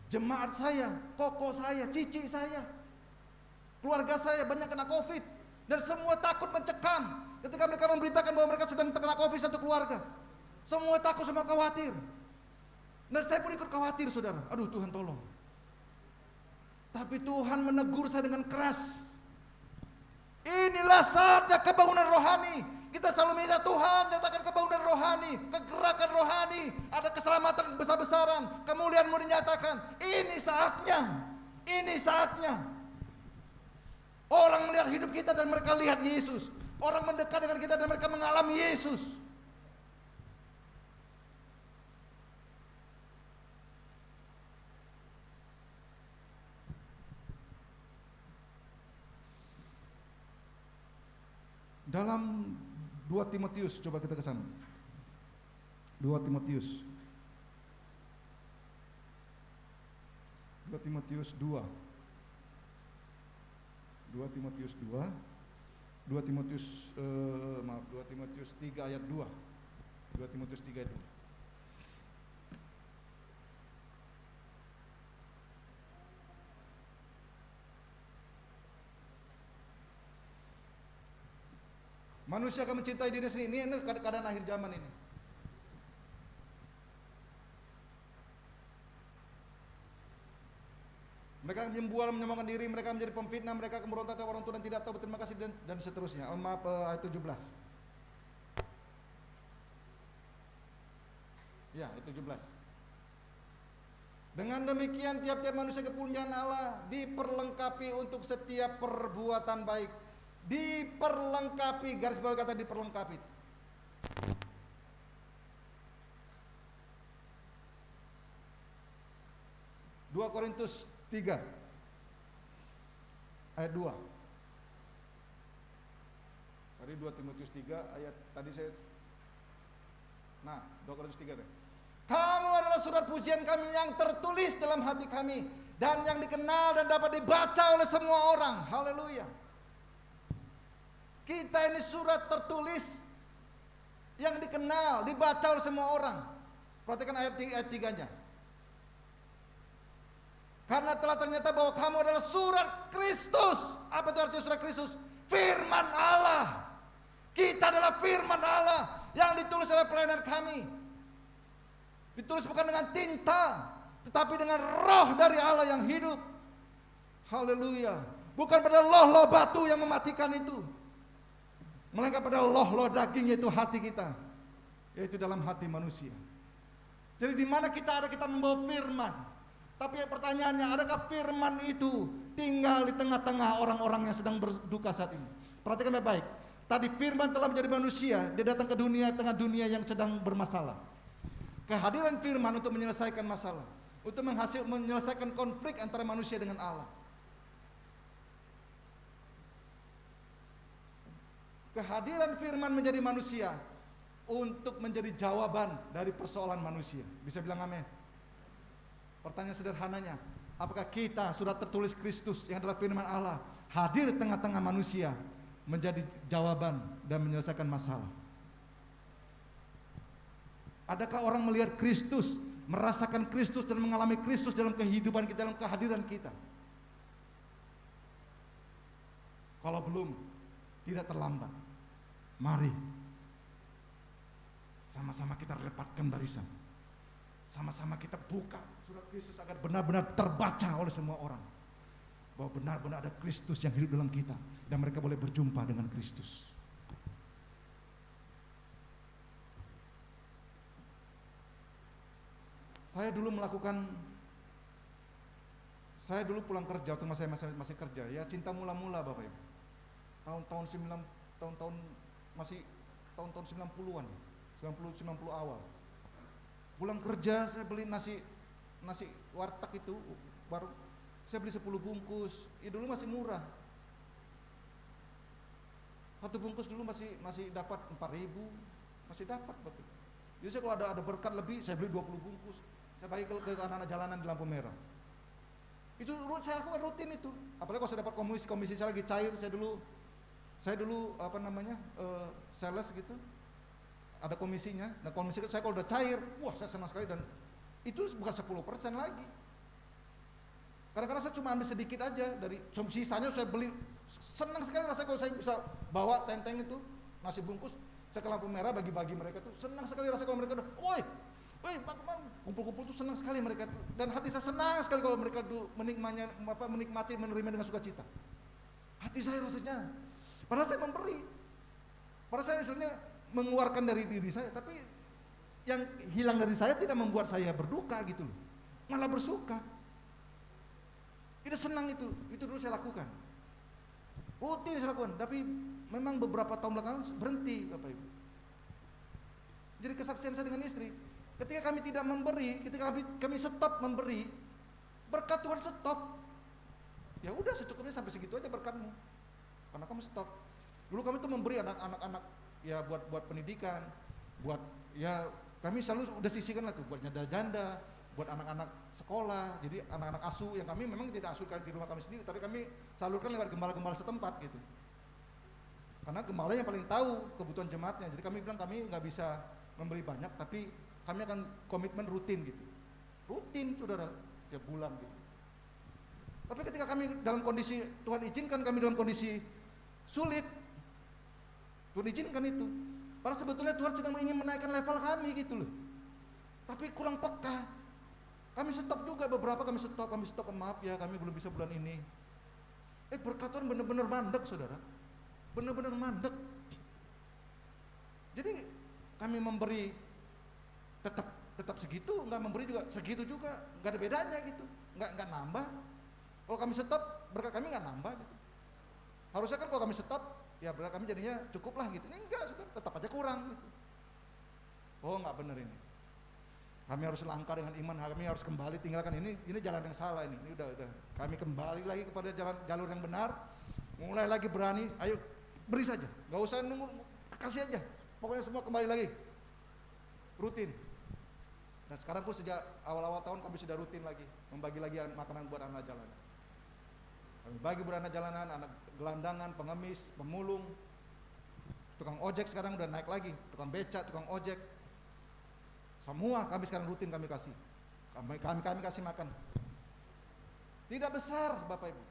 jemaat saya, koko saya, cici saya, keluarga saya banyak kena COVID, dan semua takut mencekam ketika mereka memberitakan bahwa mereka sedang terkena COVID satu keluarga. Semua takut, semua khawatir. Dan saya pun ikut khawatir, saudara. Aduh, Tuhan tolong. Tapi Tuhan menegur saya dengan keras. Inilah saatnya kebangunan rohani. Kita selalu minta Tuhan nyatakan kebangunan rohani, kegerakan rohani, ada keselamatan besar-besaran, kemuliaan-Mu dinyatakan. Ini saatnya. Ini saatnya. Orang melihat hidup kita dan mereka lihat Yesus. Orang mendekat dengan kita dan mereka mengalami Yesus. Dalam 2 Timotius, coba kita ke sana. 2 Timotius 2 Timotius 2 2 Timotius 2 2 Timotius 2 Timotius 3 ayat 2. 2 Timotius 3 ayat 2. Manusia akan mencintai diri sendiri. Ini keadaan akhir zaman ini. Mereka membual, menyombongkan diri, mereka menjadi pemfitnah, mereka memberontak kepada orang tua dan tidak tahu berterima kasih, dan seterusnya. Maaf, ayat 17. Ya, ayat 17. Dengan demikian tiap-tiap manusia kepunyaan Allah diperlengkapi untuk setiap perbuatan baik. Diperlengkapi, garis bawah kata diperlengkapi. Dua Korintus 3 ayat 2. Tadi 2 Timotius 3 ayat tadi saya. Nah, 2 Korintus 3 deh. Kamu adalah surat pujian kami yang tertulis dalam hati kami dan yang dikenal dan dapat dibaca oleh semua orang. Haleluya. Kita ini surat tertulis yang dikenal, dibaca oleh semua orang. Perhatikan ayat 3-nya. Karena telah ternyata bahwa kamu adalah surat Kristus. Apa itu artinya surat Kristus? Firman Allah. Kita adalah firman Allah yang ditulis oleh pelayanan kami. Ditulis bukan dengan tinta, tetapi dengan roh dari Allah yang hidup. Haleluya. Bukan pada loh-loh batu yang mematikan itu, melainkan pada loh-loh daging, yaitu hati kita, yaitu dalam hati manusia. Jadi di mana kita ada, kita membawa firman. Tapi pertanyaannya, adakah firman itu tinggal di tengah-tengah orang-orang yang sedang berduka saat ini? Perhatikan baik-baik. Tadi firman telah menjadi manusia, dia datang ke dunia, tengah dunia yang sedang bermasalah. Kehadiran firman untuk menyelesaikan masalah, untuk menyelesaikan konflik antara manusia dengan Allah. Kehadiran firman menjadi manusia untuk menjadi jawaban dari persoalan manusia. Bisa bilang amin? Pertanyaan sederhananya, apakah kita sudah tertulis Kristus yang adalah firman Allah hadir di tengah-tengah manusia menjadi jawaban dan menyelesaikan masalah? Adakah orang melihat Kristus, merasakan Kristus dan mengalami Kristus dalam kehidupan kita, dalam kehadiran kita? Kalau belum, tidak terlambat. Mari sama-sama kita rapatkan barisan. Sama-sama kita buka surat Kristus agar benar-benar terbaca oleh semua orang, bahwa benar-benar ada Kristus yang hidup dalam kita dan mereka boleh berjumpa dengan Kristus. Saya dulu pulang kerja waktu masih kerja, ya cinta mula-mula Bapak Ibu. Tahun-tahun masih tahun-tahun 90-an, 90 awal. Pulang kerja saya beli nasi warteg itu baru saya beli 10 bungkus. Dulu masih murah. Satu bungkus dulu masih dapat 4.000, masih dapat Bapak. Jadi saya kalau ada berkat lebih saya beli 20 bungkus. Saya bagi ke anak-anak jalanan di lampu merah. Itu saya lakukan rutin itu. Apalagi kalau saya dapat komisi saya lagi cair, saya dulu sales gitu. Ada komisinya. Nah, komisi saya kalau udah cair, wah saya senang sekali, dan itu bukan 10% lagi. Kadang-kadang saya cuma ambil sedikit aja dari sisanya saya beli. Senang sekali rasanya kalau saya bisa bawa tenteng itu nasi bungkus, saya ke lampu merah bagi-bagi mereka tuh. Senang sekali rasanya kalau mereka udah, woi, kumpul-kumpul tuh senang sekali mereka tuh. Dan hati saya senang sekali kalau mereka tuh menikmati, menerima dengan sukacita. Hati saya rasanya, padahal saya memberi, padahal saya istilahnya mengeluarkan dari diri saya, tapi yang hilang dari saya tidak membuat saya berduka gitu loh, malah bersuka. Itu senang itu dulu saya lakukan, rutin saya lakukan, tapi memang beberapa tahun belakangan berhenti Bapak Ibu. Jadi kesaksian saya dengan istri, ketika kami tidak memberi, ketika kami stop memberi, berkat Tuhan stop. Ya udah secukupnya sampai segitu aja berkatmu, karena kamu stop. Dulu kami tuh memberi anak-anak ya buat pendidikan, buat ya kami selalu udah sisihkan lah tuh buat janda-janda, buat anak-anak sekolah. Jadi anak-anak asuh yang kami memang tidak asuhkan di rumah kami sendiri, tapi kami salurkan lewat gembala-gembala setempat gitu. Karena gembala yang paling tahu kebutuhan jemaatnya. Jadi kami bilang kami nggak bisa memberi banyak, tapi kami akan komitmen rutin gitu. Rutin saudara, tiap bulan gitu. Tapi ketika kami dalam kondisi, Tuhan izinkan kami dalam kondisi sulit, Tuhan izinkan itu. Padahal sebetulnya Tuhan sedang ingin menaikkan level kami gitu loh. Tapi kurang peka. Kami stop juga, beberapa kami stop, maaf ya kami belum bisa bulan ini. Berkat Tuhan benar-benar mandek saudara. Benar-benar mandek. Jadi kami memberi tetap segitu, nggak memberi juga segitu juga, nggak ada bedanya gitu, nggak nambah. Kalau kami stop, berkat kami nggak nambah gitu. Harusnya kan kalau kami stop, ya berkat kami jadinya cukup lah gitu. Ini enggak, saudara, tetap aja kurang gitu. Oh nggak benar ini. Kami harus langkah dengan iman, kami harus kembali tinggalkan ini jalan yang salah ini udah. Kami kembali lagi kepada jalur yang benar, mulai lagi berani, ayo beri saja, nggak usah nunggu, kasih aja, pokoknya semua kembali lagi, rutin. Dan sekarang pun sejak awal-awal tahun kami sudah rutin lagi, membagi lagi makanan buat anak jalanan. Kami bagi buat anak jalanan, anak gelandangan, pengemis, pemulung, tukang ojek sekarang udah naik lagi, tukang becak, tukang ojek. Semua kami sekarang rutin kami kasih. Kami kasih makan. Tidak besar Bapak Ibu.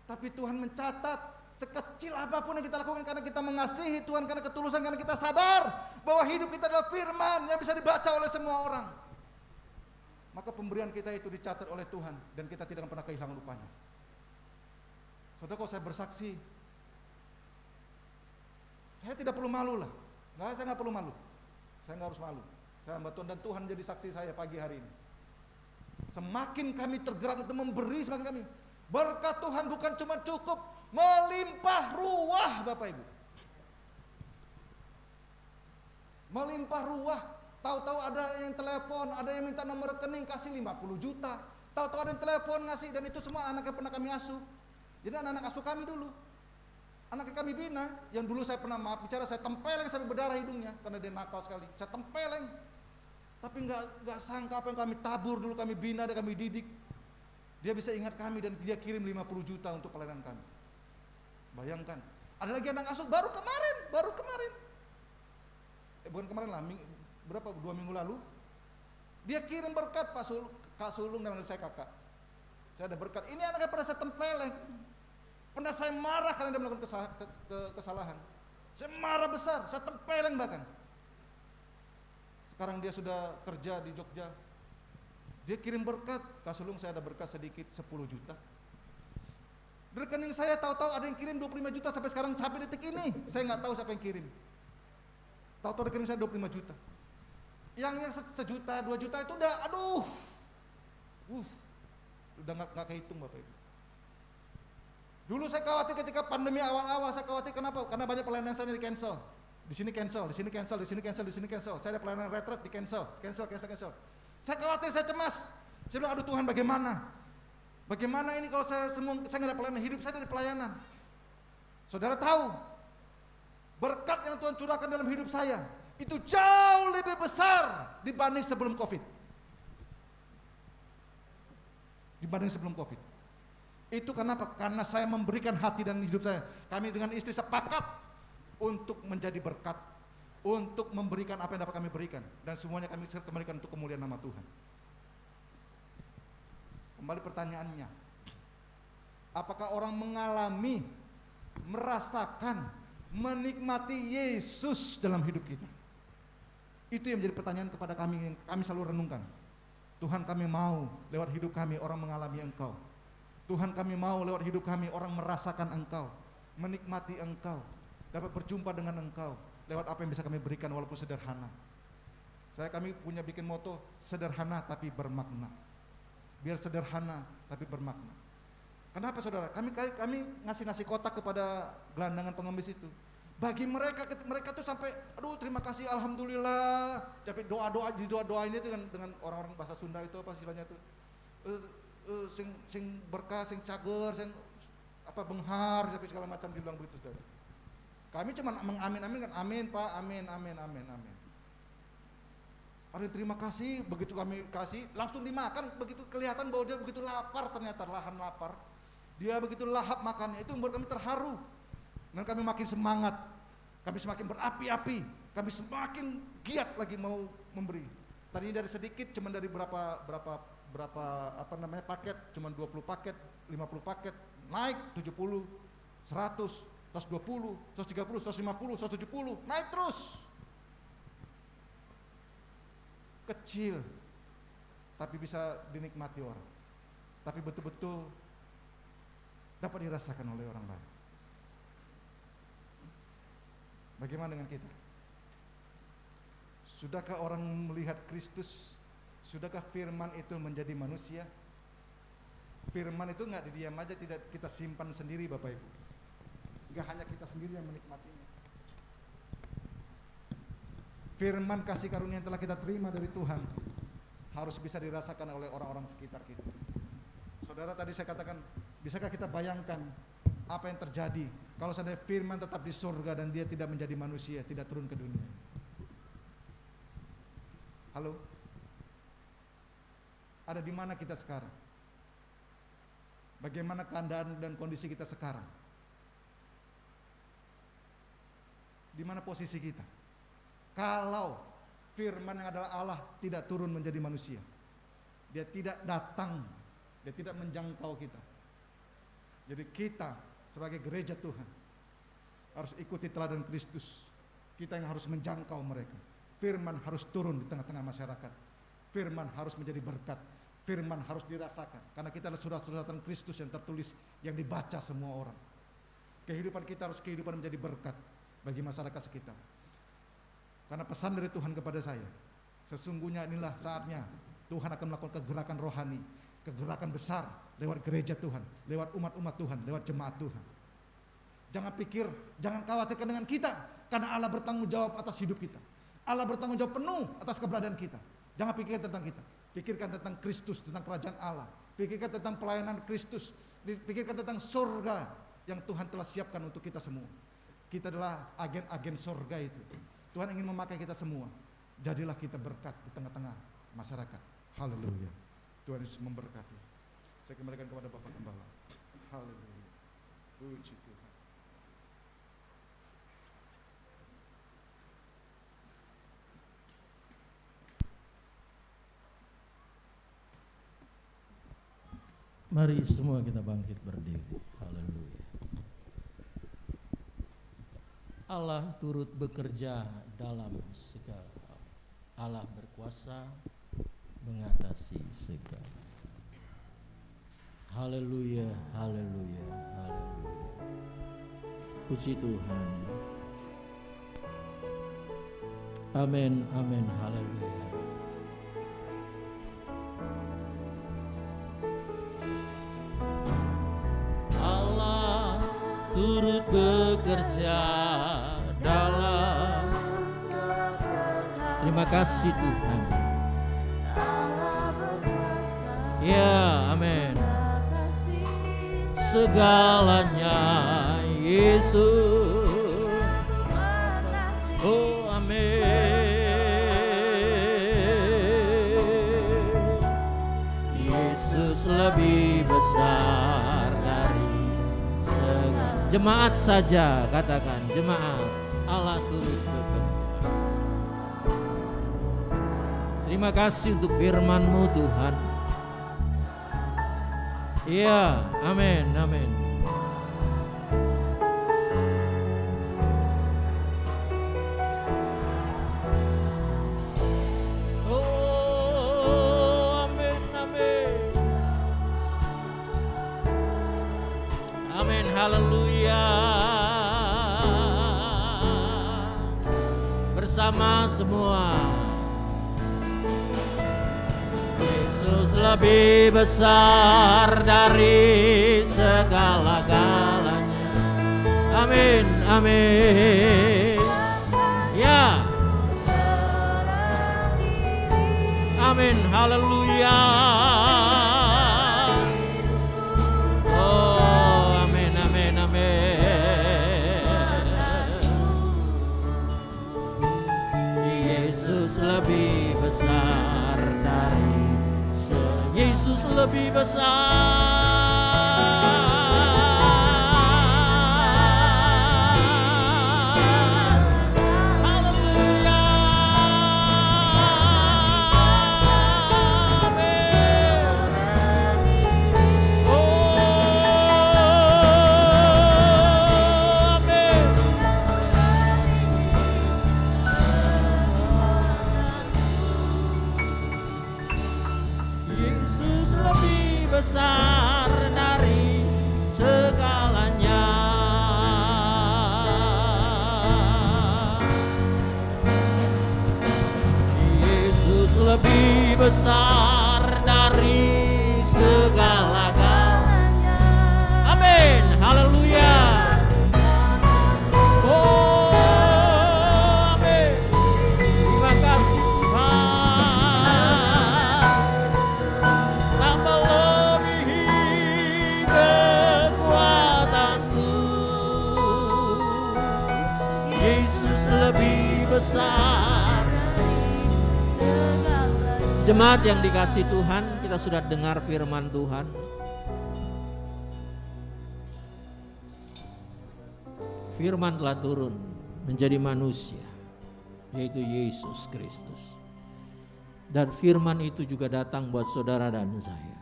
Tapi Tuhan mencatat sekecil apapun yang kita lakukan karena kita mengasihi Tuhan, karena ketulusan, karena kita sadar bahwa hidup kita adalah firman yang bisa dibaca oleh semua orang. Maka pemberian kita itu dicatat oleh Tuhan dan kita tidak akan pernah kehilangan rupanya. Saudara, kalau saya bersaksi, saya tidak perlu malu lah. Saya nggak perlu malu. Saya nggak harus malu. Saya hamba Tuhan dan Tuhan jadi saksi saya pagi hari ini. Semakin kami tergerak untuk memberi, semakin kami berkat Tuhan bukan cuma cukup, melimpah ruah Bapak Ibu. Melimpah ruah. Tahu-tahu ada yang telepon, ada yang minta nomor rekening kasih 50 juta. Tahu-tahu ada yang telepon ngasih, dan itu semua anak yang pernah kami asuh. Jadi anak-anak asuh kami dulu. Anak yang kami bina, yang dulu saya pernah maaf bicara, saya tempeleng sampai berdarah hidungnya karena dia nakal sekali. Saya tempeleng, tapi nggak sangka apa yang kami tabur dulu, kami bina dan kami didik. Dia bisa ingat kami dan dia kirim 50 juta untuk pelayanan kami. Bayangkan, ada lagi anak asuh baru kemarin. Bukan kemarin lah, berapa 2 minggu lalu. Dia kirim berkat, Kak Sulung dan saya kakak. Saya ada berkat. Ini anaknya pernah saya tempeleng. Pernah saya marah karena dia melakukan kesalahan. Saya marah besar, saya tempeleng bahkan. Sekarang dia sudah kerja di Jogja. Dia kirim berkat, Kak Sulung saya ada berkat sedikit 10 juta. Di rekening saya tahu-tahu ada yang kirim 25 juta sampai sekarang, sampai detik ini. Saya nggak tahu siapa yang kirim. Tahu-tahu rekening saya 25 juta. Yang sejuta, 2 juta itu udah, aduh. Udah nggak kehitung Bapak Ibu. Dulu saya khawatir ketika pandemi awal-awal, saya khawatir kenapa? Karena banyak pelayanan saya di cancel. Di sini cancel, di sini cancel, di sini cancel, di sini cancel. Saya ada pelayanan retret di cancel. Saya khawatir, saya cemas. Saya bilang, aduh Tuhan bagaimana? Bagaimana ini kalau saya nggak ada pelayanan, hidup saya dari pelayanan. Saudara tahu, berkat yang Tuhan curahkan dalam hidup saya, itu jauh lebih besar dibanding sebelum COVID. Itu kenapa? Karena saya memberikan hati dan hidup saya. Kami dengan istri sepakat untuk menjadi berkat, untuk memberikan apa yang dapat kami berikan, dan semuanya kami kembalikan untuk kemuliaan nama Tuhan. Kembali pertanyaannya, apakah orang mengalami, merasakan, menikmati Yesus dalam hidup kita? Itu yang menjadi pertanyaan kepada kami, yang kami selalu renungkan. Tuhan, kami mau lewat hidup kami orang mengalami Engkau. Tuhan, kami mau lewat hidup kami orang merasakan Engkau, menikmati Engkau, dapat berjumpa dengan Engkau lewat apa yang bisa kami berikan walaupun sederhana. Kami punya bikin moto, sederhana tapi bermakna. Biar sederhana tapi bermakna. Kenapa saudara? Kami ngasih nasi kotak kepada gelandangan pengemis itu. Bagi mereka tuh sampai, aduh terima kasih, alhamdulillah. Tapi doa-doain itu dengan orang-orang bahasa Sunda itu apa istilahnya itu, sing berkah, sing cager, sing apa benghar, sampai segala macam dibilang begitu saudara. Kami cuma mengamin-amin kan, amin Pak, amin. Ada terima kasih, begitu kami kasih langsung dimakan, begitu kelihatan bahwa dia begitu lapar, ternyata lahan lapar. Dia begitu lahap makannya, itu membuat kami terharu. Dan kami makin semangat, kami semakin berapi-api, kami semakin giat lagi mau memberi. Tadinya dari sedikit, cuma dari berapa paket, cuma 20 paket, 50 paket, naik 70, 100, 120, 130, 150, 170, naik terus. Kecil, tapi bisa dinikmati orang, tapi betul-betul dapat dirasakan oleh orang lain. Bagaimana dengan kita? Sudahkah orang melihat Kristus? Sudahkah firman itu menjadi manusia? Firman itu nggak didiam aja, tidak kita simpan sendiri Bapak Ibu. Nggak hanya kita sendiri yang menikmatinya. Firman kasih karunia yang telah kita terima dari Tuhan harus bisa dirasakan oleh orang-orang sekitar kita. Saudara, tadi saya katakan, bisakah kita bayangkan apa yang terjadi kalau seandainya firman tetap di surga dan dia tidak menjadi manusia, tidak turun ke dunia? Halo? Ada di mana kita sekarang? Bagaimana keadaan dan kondisi kita sekarang? Di mana posisi kita? Kalau firman yang adalah Allah tidak turun menjadi manusia, dia tidak datang, dia tidak menjangkau kita. Jadi kita sebagai gereja Tuhan harus ikuti teladan Kristus. Kita yang harus menjangkau mereka. Firman harus turun di tengah-tengah masyarakat. Firman harus menjadi berkat. Firman harus dirasakan, karena kita adalah surat-suratan Kristus yang tertulis, yang dibaca semua orang. Kehidupan kita harus kehidupan menjadi berkat bagi masyarakat sekitar. Karena pesan dari Tuhan kepada saya, sesungguhnya inilah saatnya Tuhan akan melakukan kegerakan rohani, kegerakan besar lewat gereja Tuhan, lewat umat-umat Tuhan, lewat jemaat Tuhan. Jangan khawatirkan dengan kita, karena Allah bertanggung jawab atas hidup kita. Allah bertanggung jawab penuh atas keberadaan kita. Jangan pikirkan tentang kita, pikirkan tentang Kristus, tentang kerajaan Allah, pikirkan tentang pelayanan Kristus, pikirkan tentang surga, yang Tuhan telah siapkan untuk kita semua. Kita adalah agen-agen surga itu. Tuhan ingin memakai kita semua. Jadilah kita berkat di tengah-tengah masyarakat. Haleluya. Tuhan Yesus memberkati. Saya kembalikan kepada Bapak Gembala. Haleluya. Puji Tuhan. Mari semua kita bangkit berdiri. Haleluya. Allah turut bekerja dalam segala hal. Allah berkuasa mengatasi segala. Haleluya, haleluya, haleluya. Puji Tuhan. Amin, amin, haleluya. Allah turut bekerja dalam. Terima kasih Tuhan. Ya, amin. Segalanya Yesus. Oh, amin. Yesus lebih besar dari segala. Jemaat saja katakan, jemaat. Allah turut bekerja. Terima kasih untuk firman-Mu Tuhan. Iya, amin, amin. Oh, amin, amin. Amin, haleluya. Bersama semua. Yesus lebih besar dari segala-galanya. Amin, amin. Ya. Amin, haleluya. Oh, amin, amin, amin. Yesus lebih besar dari Yesus lebih besar. Haleluya. Amin. Oh, amin. Yesus lebih besar dari segalanya. Yesus lebih besar dari segala-galanya. Amin, haleluya. Oh, amin. Terima kasih Tuhan. Tambah lebih kekuatanku. Yesus lebih besar. Jemaat yang dikasih Tuhan, kita sudah dengar firman Tuhan. Firman telah turun menjadi manusia, yaitu Yesus Kristus. Dan firman itu juga datang buat saudara dan saya.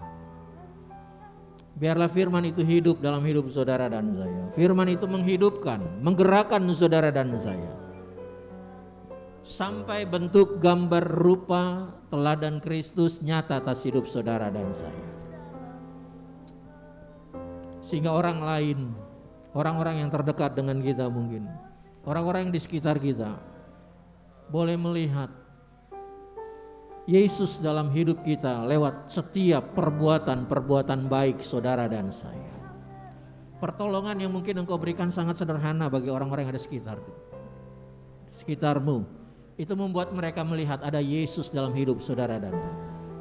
Biarlah firman itu hidup dalam hidup saudara dan saya. Firman itu menghidupkan, menggerakkan saudara dan saya. Sampai bentuk gambar rupa teladan Kristus nyata atas hidup saudara dan saya. Sehingga orang lain, orang-orang yang terdekat dengan kita mungkin, orang-orang yang di sekitar kita, boleh melihat Yesus dalam hidup kita lewat setiap perbuatan-perbuatan baik saudara dan saya. Pertolongan yang mungkin engkau berikan sangat sederhana bagi orang-orang yang ada sekitarmu. Itu membuat mereka melihat ada Yesus dalam hidup saudara dan saya.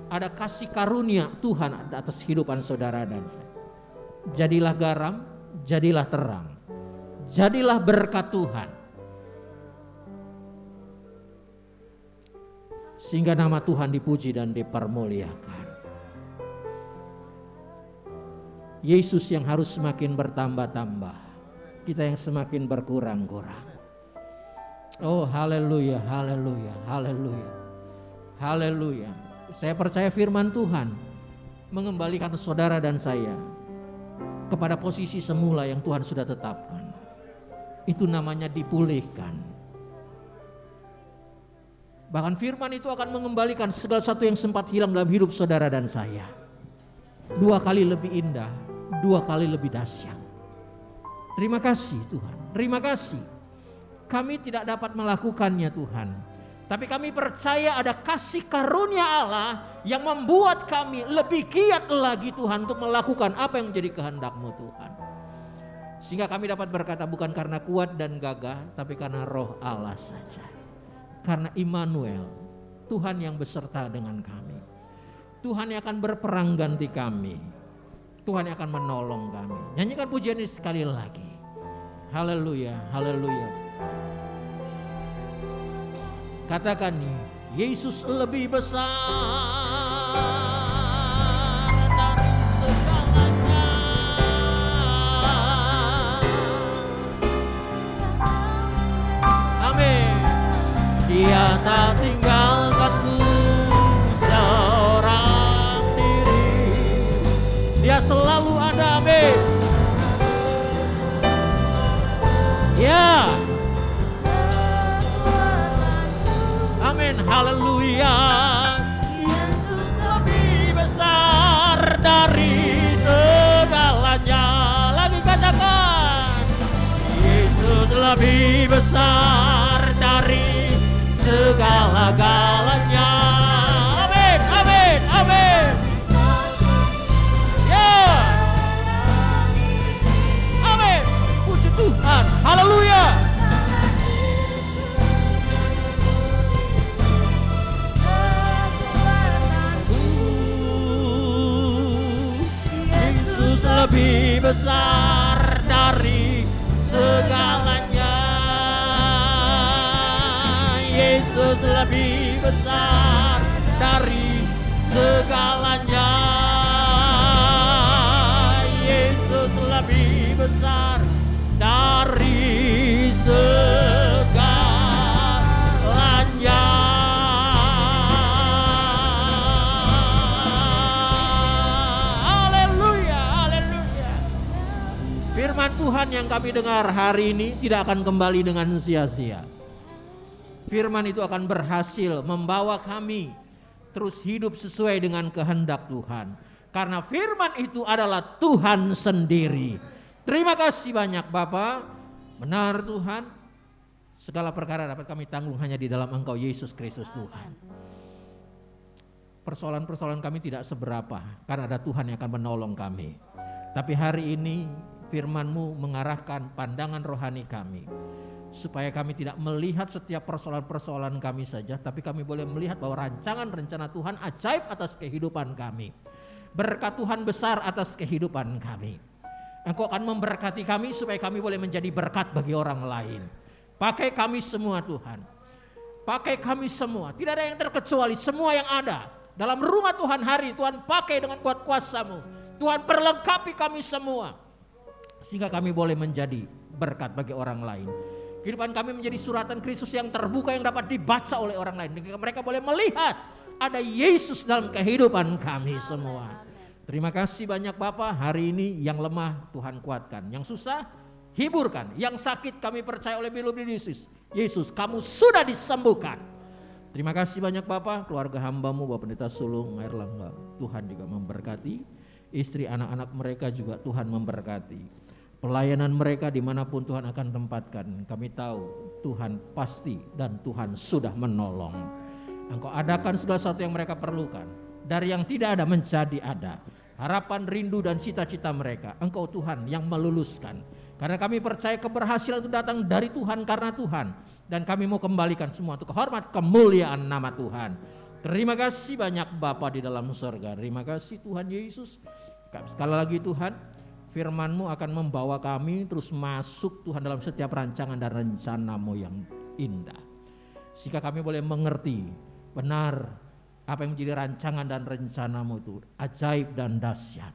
Ada kasih karunia Tuhan atas kehidupan saudara dan saya. Jadilah garam, jadilah terang, jadilah berkat Tuhan. Sehingga nama Tuhan dipuji dan dipermuliakan. Yesus yang harus semakin bertambah-tambah, kita yang semakin berkurang-kurang. Oh haleluya, haleluya, haleluya, haleluya. Saya percaya firman Tuhan mengembalikan saudara dan saya kepada posisi semula yang Tuhan sudah tetapkan. Itu namanya dipulihkan. Bahkan firman itu akan mengembalikan segala sesuatu yang sempat hilang dalam hidup saudara dan saya. 2 kali lebih indah, 2 kali lebih dahsyat. Terima kasih Tuhan, terima kasih. Kami tidak dapat melakukannya Tuhan, tapi kami percaya ada kasih karunia Allah yang membuat kami lebih giat lagi Tuhan untuk melakukan apa yang menjadi kehendak-Mu Tuhan. Sehingga kami dapat berkata bukan karena kuat dan gagah, tapi karena roh Allah saja. Karena Immanuel, Tuhan yang beserta dengan kami. Tuhan yang akan berperang ganti kami. Tuhan yang akan menolong kami. Nyanyikan pujian ini sekali lagi. Haleluya, haleluya. Katakan nih, Yesus lebih besar dari segalanya. Amin. Dia tak tinggalkanku seorang diri. Dia selalu ada, amin. Ya. Amin, haleluya. Yesus lebih besar dari segalanya. Lagi katakan, Yesus lebih besar dari segala-galanya. Amin, amin, amin. Ya. Amin. Puji Tuhan. Haleluya. Yesus lebih besar dari segalanya. Yesus lebih besar dari segalanya. Yesus lebih besar dari segalanya. Haleluya, haleluya. Firman Tuhan yang kami dengar hari ini tidak akan kembali dengan sia-sia. Firman itu akan berhasil membawa kami terus hidup sesuai dengan kehendak Tuhan. Karena firman itu adalah Tuhan sendiri. Terima kasih banyak Bapa. Benar Tuhan, segala perkara dapat kami tanggung hanya di dalam Engkau Yesus Kristus Tuhan. Persoalan-persoalan kami tidak seberapa karena ada Tuhan yang akan menolong kami. Tapi hari ini firman-Mu mengarahkan pandangan rohani kami. Supaya kami tidak melihat setiap persoalan-persoalan kami saja, tapi kami boleh melihat bahwa rancangan rencana Tuhan ajaib atas kehidupan kami. Berkat Tuhan besar atas kehidupan kami. Engkau akan memberkati kami supaya kami boleh menjadi berkat bagi orang lain. Pakai kami semua Tuhan. Pakai kami semua. Tidak ada yang terkecuali, semua yang ada dalam rumah Tuhan hari Tuhan pakai dengan kuat kuasa-Mu. Tuhan perlengkapi kami semua. Sehingga kami boleh menjadi berkat bagi orang lain. Kehidupan kami menjadi suratan Kristus yang terbuka yang dapat dibaca oleh orang lain. Mereka boleh melihat ada Yesus dalam kehidupan kami semua. Terima kasih banyak Bapa. Hari ini yang lemah Tuhan kuatkan. Yang susah hiburkan. Yang sakit kami percaya oleh Bilu Yesus. Yesus kamu sudah disembuhkan. Terima kasih banyak Bapa. Keluarga hamba-Mu Bapak Pendeta Sulung Airlangga. Tuhan juga memberkati. Istri anak-anak mereka juga Tuhan memberkati. Pelayanan mereka dimanapun Tuhan akan tempatkan. Kami tahu Tuhan pasti dan Tuhan sudah menolong. Engkau adakan segala sesuatu yang mereka perlukan. Dari yang tidak ada menjadi ada. Harapan, rindu dan cita-cita mereka. Engkau Tuhan yang meluluskan. Karena kami percaya keberhasilan itu datang dari Tuhan karena Tuhan. Dan kami mau kembalikan semua untuk kehormat kemuliaan nama Tuhan. Terima kasih banyak Bapa di dalam surga. Terima kasih Tuhan Yesus. Sekali lagi Tuhan. Firman-Mu akan membawa kami terus masuk Tuhan dalam setiap rancangan dan rencana-Mu yang indah. Sehingga kami boleh mengerti benar apa yang menjadi rancangan dan rencana-Mu itu ajaib dan dahsyat.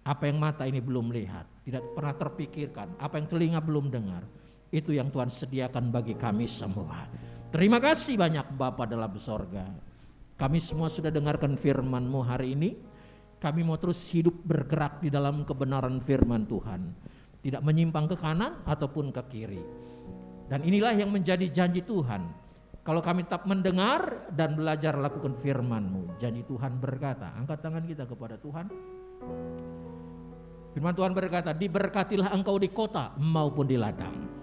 Apa yang mata ini belum lihat, tidak pernah terpikirkan, apa yang telinga belum dengar, itu yang Tuhan sediakan bagi kami semua. Terima kasih banyak Bapa dalam sorga. Kami semua sudah dengarkan firman-Mu hari ini. Kami mau terus hidup bergerak di dalam kebenaran firman Tuhan. Tidak menyimpang ke kanan ataupun ke kiri. Dan inilah yang menjadi janji Tuhan. Kalau kami tetap mendengar dan belajar lakukan firman-Mu. Janji Tuhan berkata, angkat tangan kita kepada Tuhan. Firman Tuhan berkata, diberkatilah engkau di kota maupun di ladang.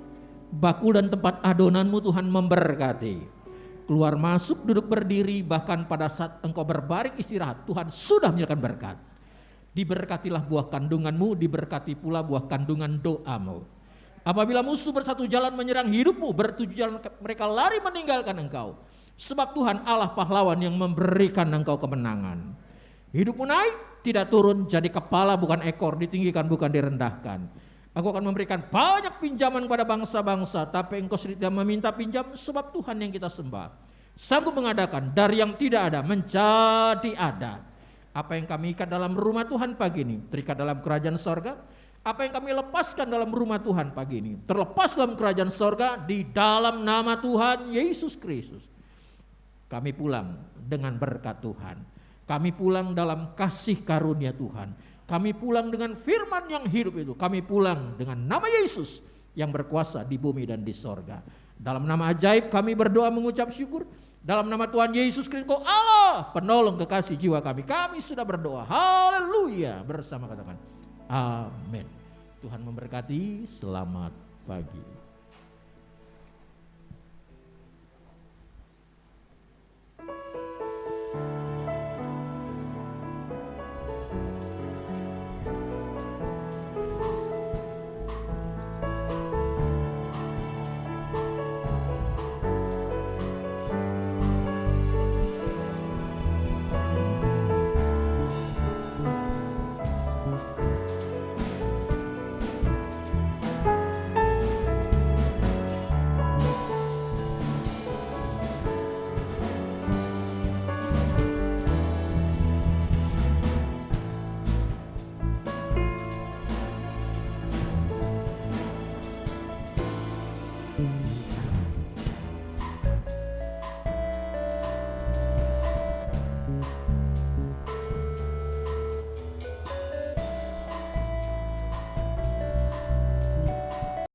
Bakul dan tempat adonanmu Tuhan memberkati. Keluar masuk, duduk berdiri, bahkan pada saat engkau berbaring istirahat, Tuhan sudah menyerahkan berkat. Diberkatilah buah kandunganmu, diberkati pula buah kandungan doamu. Apabila musuh bersatu jalan menyerang hidupmu, bertujuh jalan mereka lari meninggalkan engkau. Sebab Tuhan Allah pahlawan yang memberikan engkau kemenangan. Hidupmu naik, tidak turun, jadi kepala bukan ekor, ditinggikan bukan direndahkan. Aku akan memberikan banyak pinjaman kepada bangsa-bangsa, tapi engkau sendiri tidak meminta pinjam, sebab Tuhan yang kita sembah sanggup mengadakan dari yang tidak ada menjadi ada. Apa yang kami ikat dalam rumah Tuhan pagi ini terikat dalam kerajaan sorga. Apa yang kami lepaskan dalam rumah Tuhan pagi ini terlepas dalam kerajaan sorga di dalam nama Tuhan Yesus Kristus. Kami pulang dengan berkat Tuhan. Kami pulang dalam kasih karunia Tuhan. Kami pulang dengan firman yang hidup itu. Kami pulang dengan nama Yesus yang berkuasa di bumi dan di sorga. Dalam nama ajaib kami berdoa mengucap syukur. Dalam nama Tuhan Yesus Kristus Allah, penolong kekasih jiwa kami. Kami sudah berdoa. Haleluya. Bersama katakan amin. Tuhan memberkati. Selamat pagi.